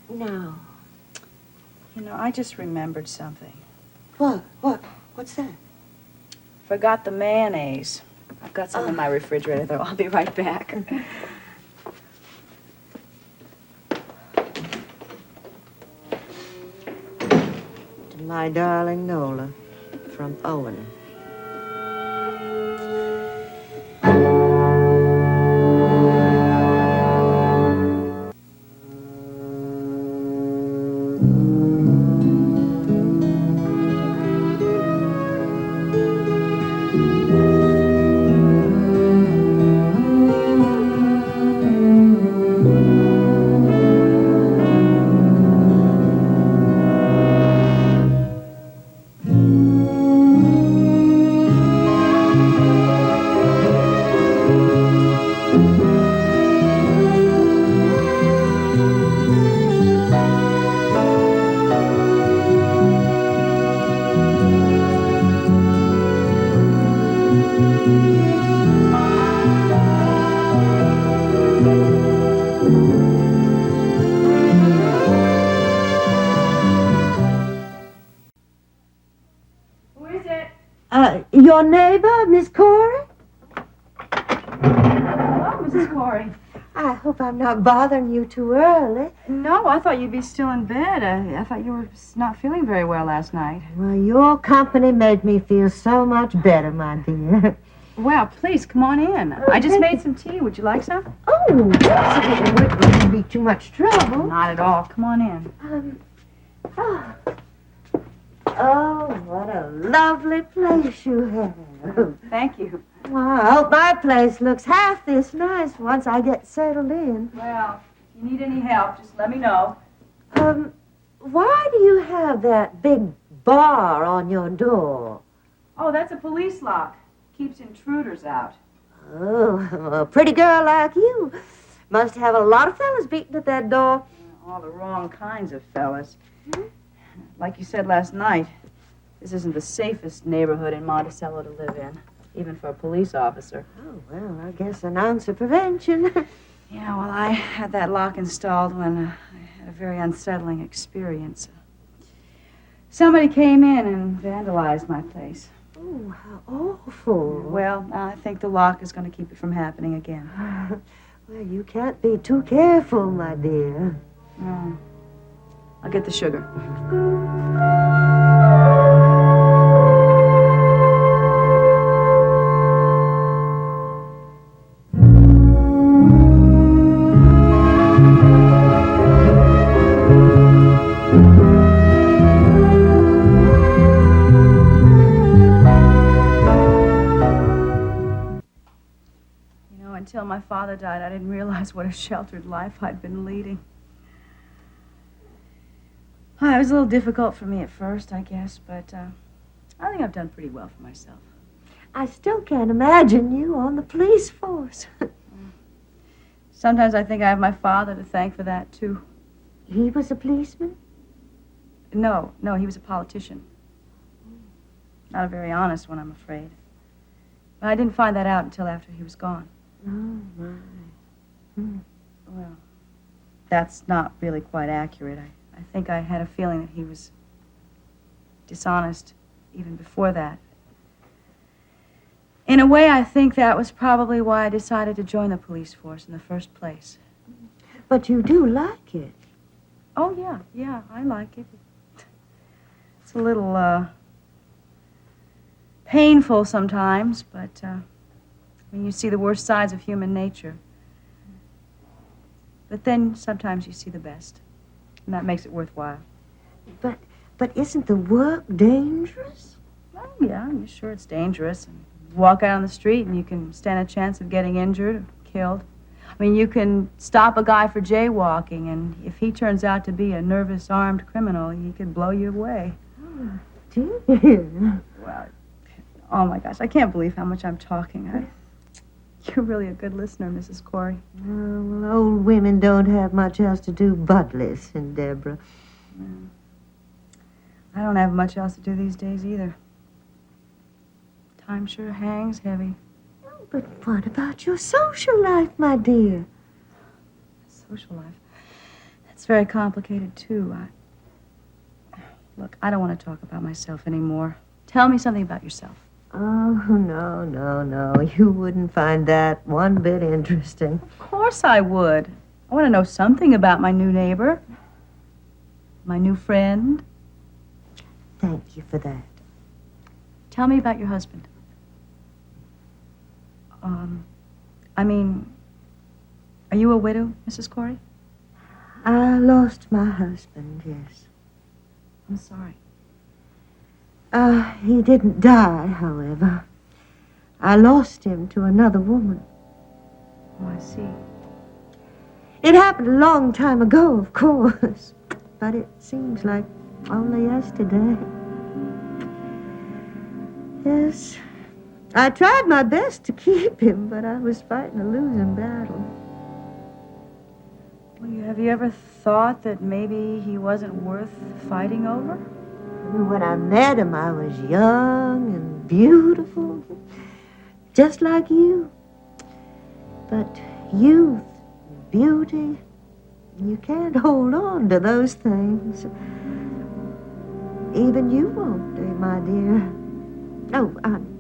No. You know, I just remembered something. What? What's that? Forgot the mayonnaise. I've got some in my refrigerator, though. I'll be right back. To my darling Nola, from Owen. Your neighbor, Miss Corey? Hello, Mrs. Corey. I hope I'm not bothering you too early. No, I thought you'd be still in bed. I thought you were not feeling very well last night. Well, your company made me feel so much better, my dear. Well, please, come on in. I just made some tea. Would you like some? Oh, yes, it wouldn't be too much trouble. Not at all. Come on in. Oh, what a lovely place you have. Thank you. Well, I hope my place looks half this nice once I get settled in. Well, if you need any help, just let me know. Why do you have that big bar on your door? Oh, that's a police lock. Keeps intruders out. Oh, a pretty girl like you must have a lot of fellas beating at that door. All the wrong kinds of fellas. Like you said last night, this isn't the safest neighborhood in Monticello to live in, even for a police officer. Oh, well, I guess an ounce of prevention. Yeah, well, I had that lock installed when I had a very unsettling experience. Somebody came in and vandalized my place. Oh, how awful. Well, I think the lock is going to keep it from happening again. Well, you can't be too careful, my dear. No. I'll get the sugar. You know, until my father died, I didn't realize what a sheltered life I'd been leading. It was a little difficult for me at first, I guess, but I think I've done pretty well for myself. I still can't imagine you on the police force. Sometimes I think I have my father to thank for that, too. He was a policeman? No, he was a politician. Not a very honest one, I'm afraid. But I didn't find that out until after he was gone. Oh, my. Well, that's not really quite accurate. I think I had a feeling that he was dishonest even before that. In a way, I think that was probably why I decided to join the police force in the first place. But you do like it. Oh, yeah, I like it. It's a little, painful sometimes, but, when you see the worst sides of human nature. But then sometimes you see the best, and that makes it worthwhile. But isn't the work dangerous? Oh, yeah, I'm sure it's dangerous. And walk out on the street and you can stand a chance of getting injured or killed. I mean, you can stop a guy for jaywalking, and if he turns out to be a nervous, armed criminal, he could blow you away. Dear. Well, oh my gosh, I can't believe how much I'm talking. You're really a good listener, Mrs. Corey. Well, old women don't have much else to do but listen, Deborah. I don't have much else to do these days either. Time sure hangs heavy. But what about your social life, my dear? Social life. That's very complicated, too. Look, I don't want to talk about myself anymore. Tell me something about yourself. Oh, no. You wouldn't find that one bit interesting. Of course I would. I want to know something about my new neighbor. My new friend. Thank you for that. Tell me about your husband. Are you a widow, Mrs. Corey? I lost my husband, yes. I'm sorry. He didn't die, however. I lost him to another woman. Oh, I see. It happened a long time ago, of course. But it seems like only yesterday. Yes, I tried my best to keep him, but I was fighting a losing battle. Well, have you ever thought that maybe he wasn't worth fighting over? When I met him, I was young and beautiful, just like you. But youth, beauty, you can't hold on to those things. Even you won't, my dear. Oh,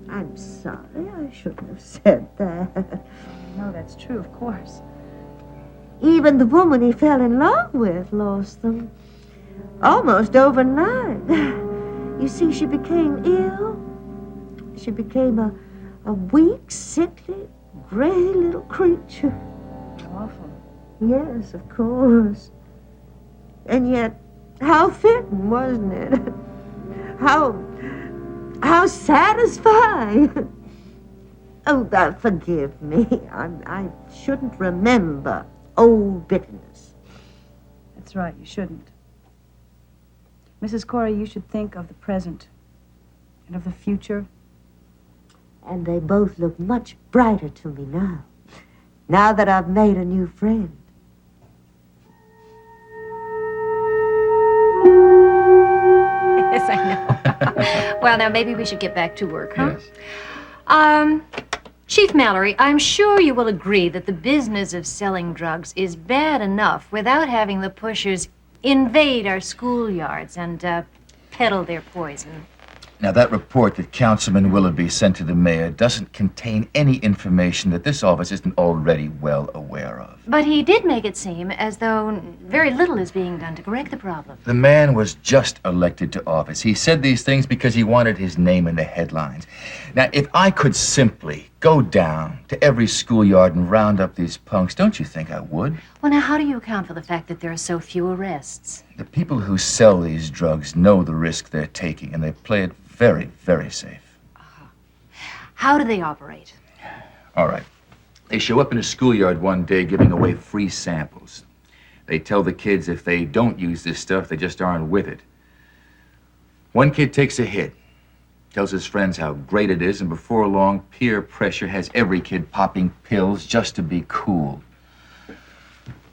I'm sorry. I shouldn't have said that. No, that's true, of course. Even the woman he fell in love with lost them. Almost overnight. You see, she became ill. She became a weak, sickly, gray little creature. Awful. Yes, of course. And yet, how fitting, wasn't it? How satisfying. Oh, forgive me. I shouldn't remember old bitterness. That's right, you shouldn't. Mrs. Corey, you should think of the present and of the future. And they both look much brighter to me now. Now that I've made a new friend. Yes, I know. Well, now maybe we should get back to work, huh? Yes. Chief Mallory, I'm sure you will agree that the business of selling drugs is bad enough without having the pushers invade our schoolyards and peddle their poison. Now, that report that Councilman Willoughby sent to the mayor doesn't contain any information that this office isn't already well aware of. But he did make it seem as though very little is being done to correct the problem. The man was just elected to office. He said these things because he wanted his name in the headlines. Now, if I could simply go down to every schoolyard and round up these punks, don't you think I would? Well, now, how do you account for the fact that there are so few arrests? The people who sell these drugs know the risk they're taking, and they play it very, very safe. How do they operate? All right. They show up in a schoolyard one day giving away free samples. They tell the kids if they don't use this stuff, they just aren't with it. One kid takes a hit, tells his friends how great it is, and before long, peer pressure has every kid popping pills just to be cool.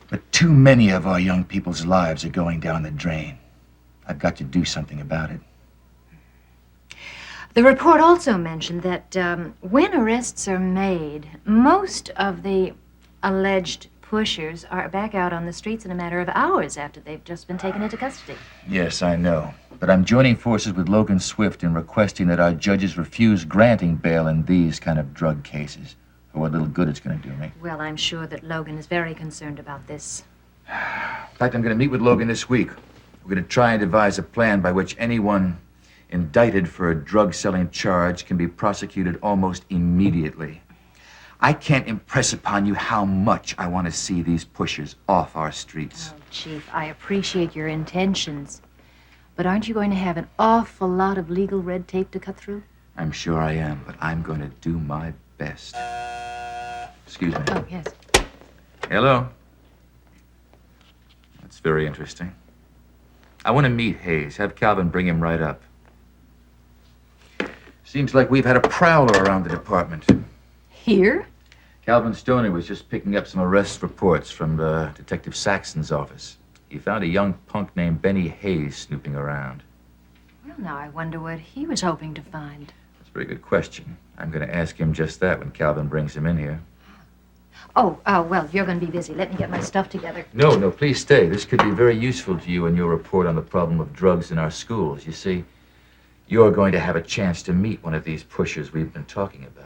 But too many of our young people's lives are going down the drain. I've got to do something about it. The report also mentioned that when arrests are made, most of the alleged pushers are back out on the streets in a matter of hours after they've just been taken into custody. Yes, I know. But I'm joining forces with Logan Swift in requesting that our judges refuse granting bail in these kind of drug cases, for what little good it's going to do me. Well, I'm sure that Logan is very concerned about this. In fact, I'm going to meet with Logan this week. We're going to try and devise a plan by which anyone indicted for a drug-selling charge can be prosecuted almost immediately. I can't impress upon you how much I want to see these pushers off our streets. Oh, Chief, I appreciate your intentions. But aren't you going to have an awful lot of legal red tape to cut through? I'm sure I am, but I'm going to do my best. Excuse me. Oh, yes. Hello. That's very interesting. I want to meet Hayes. Have Calvin bring him right up. Seems like we've had a prowler around the department. Here? Calvin Stoney was just picking up some arrest reports from Detective Saxon's office. He found a young punk named Benny Hayes snooping around. Well, now I wonder what he was hoping to find. That's a very good question. I'm going to ask him just that when Calvin brings him in here. Oh, well, you're going to be busy. Let me get my stuff together. No, please stay. This could be very useful to you in your report on the problem of drugs in our schools. You see, you're going to have a chance to meet one of these pushers we've been talking about.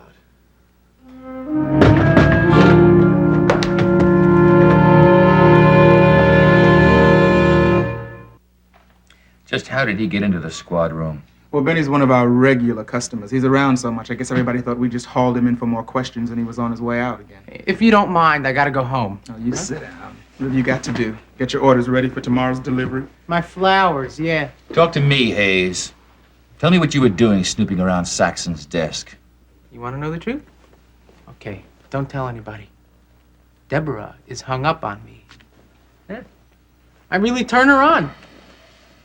Just how did he get into the squad room? Well, Benny's one of our regular customers. He's around so much, I guess everybody thought we just hauled him in for more questions and he was on his way out again. If you don't mind, I gotta go home. Oh, you sit down. What have you got to do? Get your orders ready for tomorrow's delivery? My flowers, yeah. Talk to me, Hayes. Tell me what you were doing snooping around Saxon's desk. You want to know the truth? Okay, don't tell anybody. Deborah is hung up on me. Yeah. I really turn her on.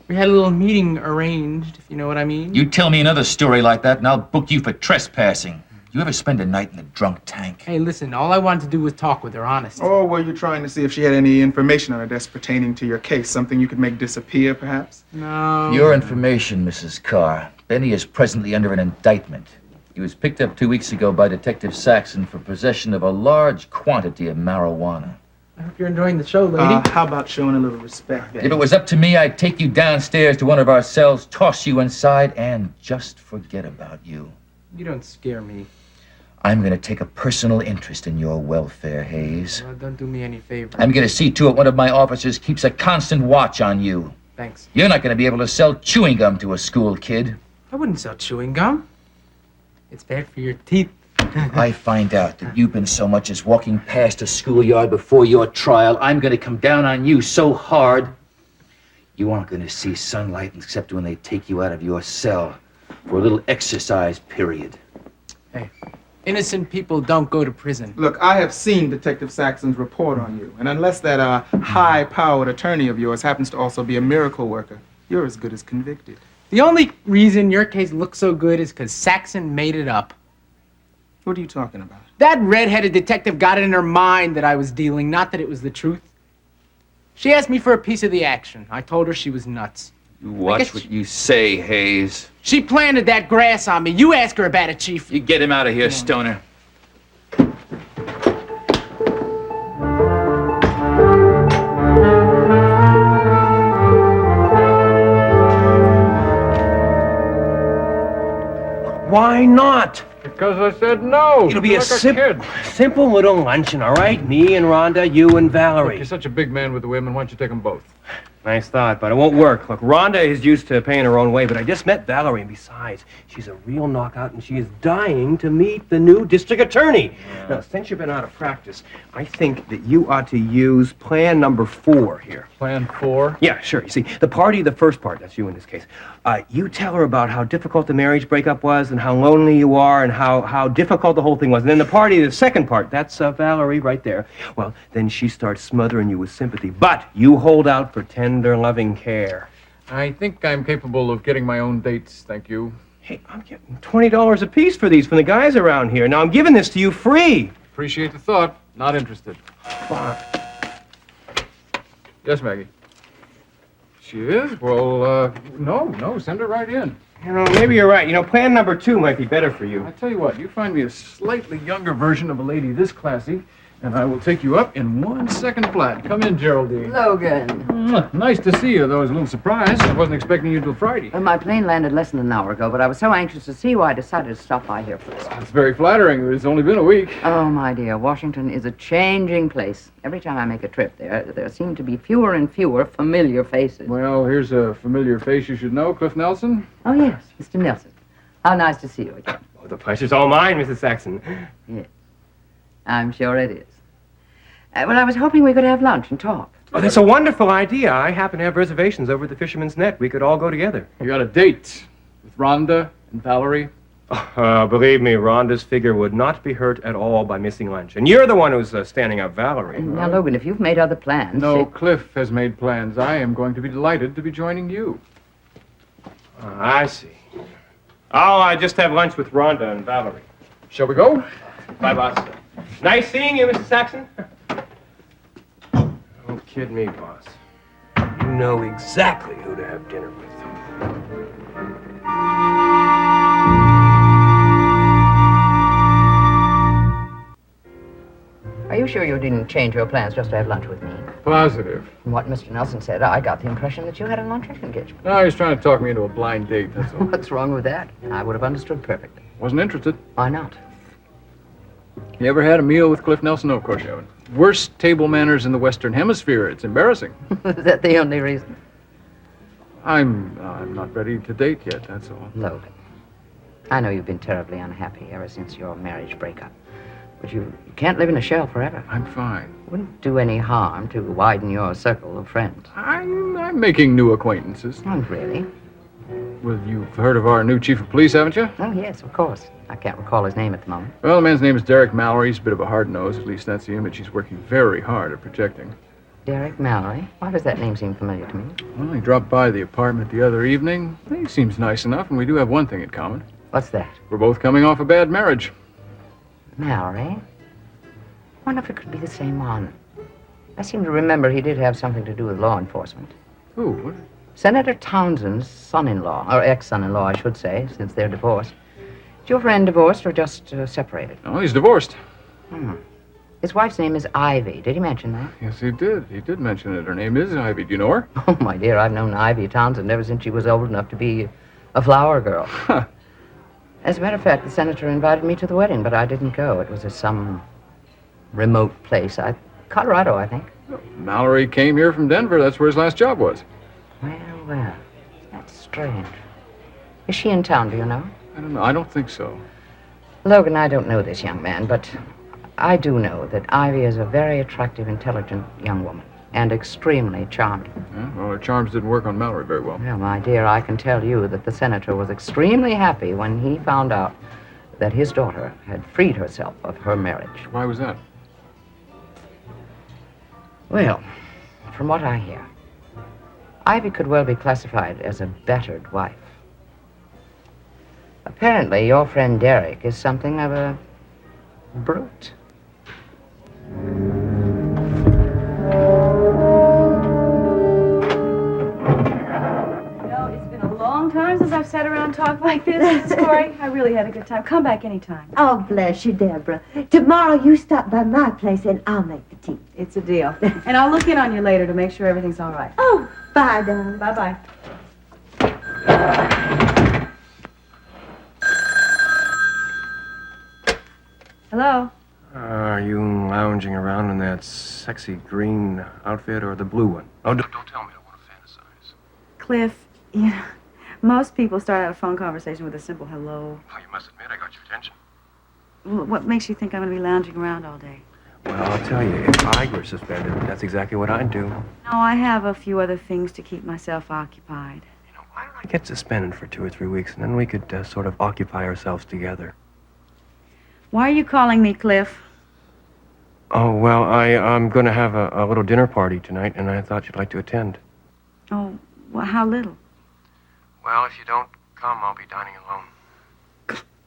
We had a little meeting arranged, if you know what I mean. You tell me another story like that and I'll book you for trespassing. You ever spend a night in the drunk tank? Hey, listen, all I wanted to do was talk with her, honest. Or were you trying to see if she had any information on her desk pertaining to your case? Something you could make disappear, perhaps? No. For your information, Mrs. Carr, Benny is presently under an indictment. He was picked up 2 weeks ago by Detective Saxon for possession of a large quantity of marijuana. I hope you're enjoying the show, lady. How about showing a little respect, If it was up to me, I'd take you downstairs to one of our cells, toss you inside, and just forget about you. You don't scare me. I'm going to take a personal interest in your welfare, Hayes. Well, don't do me any favor. I'm going to see to it one of my officers keeps a constant watch on you. Thanks. You're not going to be able to sell chewing gum to a school kid. I wouldn't sell chewing gum. It's bad for your teeth. I find out that you've been so much as walking past a schoolyard before your trial, I'm going to come down on you so hard, you aren't going to see sunlight except when they take you out of your cell for a little exercise period. Hey, innocent people don't go to prison. Look, I have seen Detective Saxon's report on you, and unless that high-powered attorney of yours happens to also be a miracle worker, you're as good as convicted. The only reason your case looks so good is because Saxon made it up. What are you talking about? That red-headed detective got it in her mind that I was dealing, not that it was the truth. She asked me for a piece of the action. I told her she was nuts. You watch what you say, Hayes. She planted that grass on me. You ask her about it, Chief. You get him out of here, Stoner. Why not? Because I said no. It'll be a kid. simple little luncheon, all right? Me and Rhonda, you and Valerie. Look, you're such a big man with the women. Why don't you take them both? Nice thought, but it won't work. Look, Rhonda is used to paying her own way, but I just met Valerie, and besides, she's a real knockout, and she is dying to meet the new district attorney. Now, since you've been out of practice, I think that you ought to use plan number 4 here. Plan 4? Yeah, sure. You see, the party, the first part, that's you in this case. You tell her about how difficult the marriage breakup was and how lonely you are and how difficult the whole thing was. And then the party, the second part, that's Valerie right there. Well, then she starts smothering you with sympathy. But you hold out for tender, loving care. I think I'm capable of getting my own dates, thank you. Hey, I'm getting $20 a piece for these from the guys around here. Now, I'm giving this to you free. Appreciate the thought. Not interested. Yes, Maggie. She is? Well, no, send her right in. You know, maybe you're right. You know, plan number 2 might be better for you. I tell you what, you find me a slightly younger version of a lady this classy, and I will take you up in 1 second flat. Come in, Geraldine. Logan. Nice to see you, though I was a little surprised. I wasn't expecting you till Friday. My plane landed less than an hour ago, but I was so anxious to see you, I decided to stop by here first. It's very flattering. It's only been a week. Oh, my dear, Washington is a changing place. Every time I make a trip there seem to be fewer and fewer familiar faces. Well, here's a familiar face you should know, Cliff Nelson. Oh, yes, Mr. Nelson. How nice to see you again. Oh, the pleasure's all mine, Mrs. Saxon. Yes, I'm sure it is. Well, I was hoping we could have lunch and talk. Oh, that's a wonderful idea. I happen to have reservations over at the Fisherman's Net. We could all go together. You got a date with Rhonda and Valerie? Believe me, Rhonda's figure would not be hurt at all by missing lunch. And you're the one who's standing up Valerie. Now, Logan, if you've made other plans... No, Cliff has made plans. I am going to be delighted to be joining you. I see. I'll just have lunch with Rhonda and Valerie. Shall we go? Bye, boss. Nice seeing you, Mr. Saxon. Don't kid me, boss. You know exactly who to have dinner with. Are you sure you didn't change your plans just to have lunch with me? Positive. From what Mr. Nelson said, I got the impression that you had a lunch engagement. No, he's trying to talk me into a blind date, that's all. What's wrong with that? I would have understood perfectly. Wasn't interested. Why not? You ever had a meal with Cliff Nelson? No, of course you haven't. Worst table manners in the Western Hemisphere. It's embarrassing. Is that the only reason? I'm not ready to date yet, that's all. Logan, I know you've been terribly unhappy ever since your marriage breakup. But you can't live in a shell forever. I'm fine. It wouldn't do any harm to widen your circle of friends. I'm making new acquaintances. Oh, really? Well, you've heard of our new chief of police, haven't you? Oh, yes, of course. I can't recall his name at the moment. Well, the man's name is Derek Mallory. He's a bit of a hard nose. At least that's the image he's working very hard at projecting. Derek Mallory? Why does that name seem familiar to me? Well, he dropped by the apartment the other evening. He seems nice enough, and we do have one thing in common. What's that? We're both coming off a bad marriage. Mallory? I wonder if it could be the same one. I seem to remember he did have something to do with law enforcement. Who? What? Senator Townsend's son-in-law, or ex-son-in-law, I should say, since they're divorced. Is your friend divorced or just separated? Oh, he's divorced. His wife's name is Ivy. Did he mention that? Yes, he did. He did mention it. Her name is Ivy. Do you know her? Oh, my dear, I've known Ivy Townsend ever since she was old enough to be a flower girl. As a matter of fact, the senator invited me to the wedding, but I didn't go. It was at some remote place. Colorado, I think. Mallory came here from Denver. That's where his last job was. Well, that's strange. Is she in town, do you know? I don't know. I don't think so. Logan, I don't know this young man, but I do know that Ivy is a very attractive, intelligent young woman, and extremely charming. Yeah, well, her charms didn't work on Mallory very well. Well, my dear, I can tell you that the senator was extremely happy when he found out that his daughter had freed herself of her marriage. Why was that? Well, from what I hear, Ivy could well be classified as a battered wife. Apparently, your friend Derek is something of a brute. It's been a long time since I've sat around and talked like this, Mrs. Corey. I really had a good time. Come back anytime. Oh, bless you, Deborah. Tomorrow you stop by my place and I'll make the tea. It's a deal. And I'll look in on you later to make sure everything's all right. Oh, bye, darling. Bye-bye. Hello? Are you lounging around in that sexy green outfit or the blue one? Oh, don't tell me. I want to fantasize. Cliff, you know, most people start out a phone conversation with a simple hello. Oh, you must admit I got your attention. What makes you think I'm going to be lounging around all day? Well, I'll tell you, if I were suspended, that's exactly what I'd do. No, I have a few other things to keep myself occupied. I get suspended for 2 or 3 weeks, and then we could sort of occupy ourselves together. Why are you calling me, Cliff? Oh, well, I'm going to have a little dinner party tonight, and I thought you'd like to attend. Oh, well, how little? Well, if you don't come, I'll be dining alone.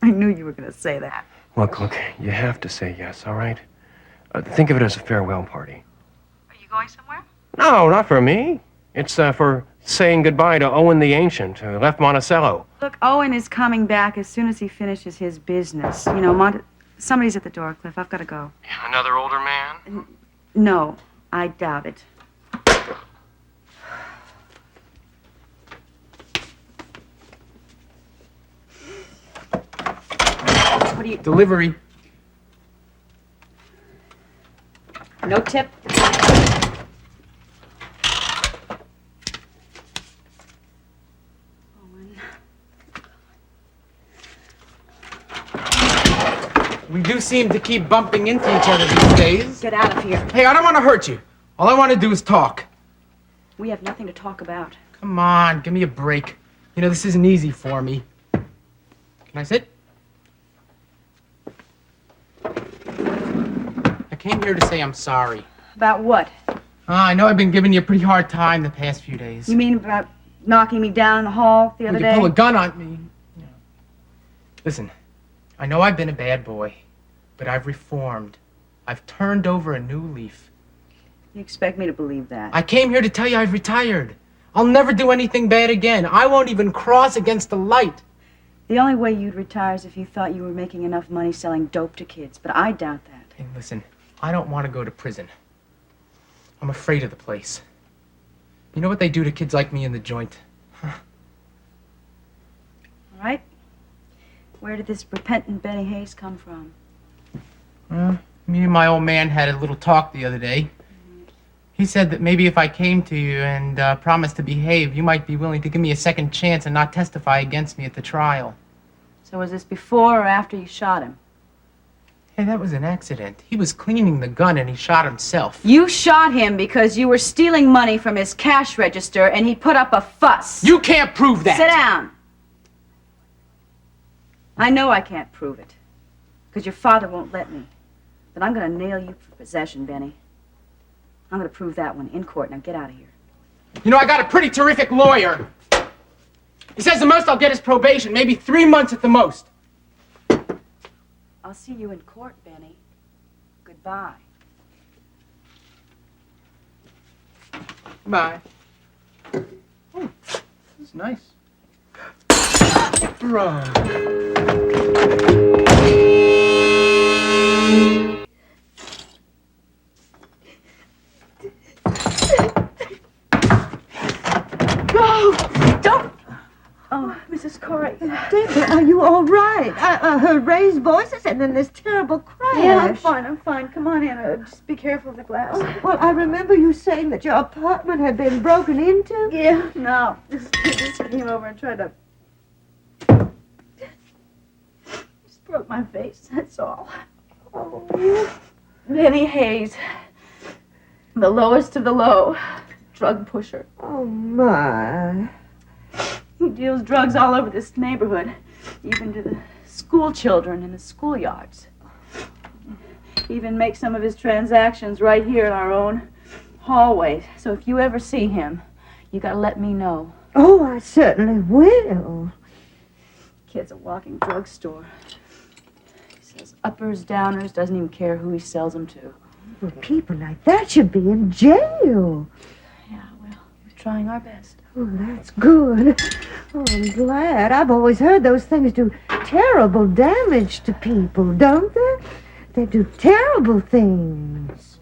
I knew you were going to say that. Look, you have to say yes, all right? Think of it as a farewell party. Are you going somewhere? No, not for me. It's for saying goodbye to Owen the Ancient, who left Monticello. Look, Owen is coming back as soon as he finishes his business. You know, somebody's at the door, Cliff. I've got to go. Another older man? No, I doubt it. What do you... Delivery. No tip? We do seem to keep bumping into each other these days. Get out of here. Hey, I don't want to hurt you. All I want to do is talk. We have nothing to talk about. Come on, give me a break. You know, this isn't easy for me. Can I sit? I came here to say I'm sorry. About what? I know I've been giving you a pretty hard time the past few days. You mean about knocking me down in the hall the other You day? pull a gun on me. Listen, I know I've been a bad boy, but I've reformed. I've turned over a new leaf. You expect me to believe that? I came here to tell you I've retired. I'll never do anything bad again. I won't even cross against the light. The only way you'd retire is if you thought you were making enough money selling dope to kids, but I doubt that. Hey, listen, I don't want to go to prison. I'm afraid of the place. You know what they do to kids like me in the joint? All right. Where did this repentant Benny Hayes come from? Well, me and my old man had a little talk the other day. He said that maybe if I came to you and promised to behave, you might be willing to give me a second chance and not testify against me at the trial. So was this before or after you shot him? Hey, that was an accident. He was cleaning the gun and he shot himself. You shot him because you were stealing money from his cash register and he put up a fuss. You can't prove that! Sit down. I know I can't prove it, because your father won't let me. But I'm going to nail you for possession, Benny. I'm going to prove that one in court. Now get out of here. You know, I got a pretty terrific lawyer. He says the most I'll get is probation, maybe 3 months at the most. I'll see you in court, Benny. Goodbye. Bye. Oh, this is nice. Bro. No! Don't! Oh, Mrs. Corey. Deborah, are you all right? I heard raised voices and then this terrible crash. Yeah, I'm fine. Come on in. Just be careful of the glass. Well, I remember you saying that your apartment had been broken into. Yeah, no. This came over and tried to... Just broke my face, that's all. Oh. Benny Hayes. The lowest of the low. Drug pusher. Oh, my. He deals drugs all over this neighborhood, even to the school children in the schoolyards. He even makes some of his transactions right here in our own hallway. So if you ever see him, you gotta let me know. Oh, I certainly will. Kid's a walking drugstore. He sells uppers, downers, doesn't even care who he sells them to. Well, people like that should be in jail. Yeah, well, we're trying our best. Oh, that's good. Oh, I'm glad. I've always heard those things do terrible damage to people, don't they? They do terrible things.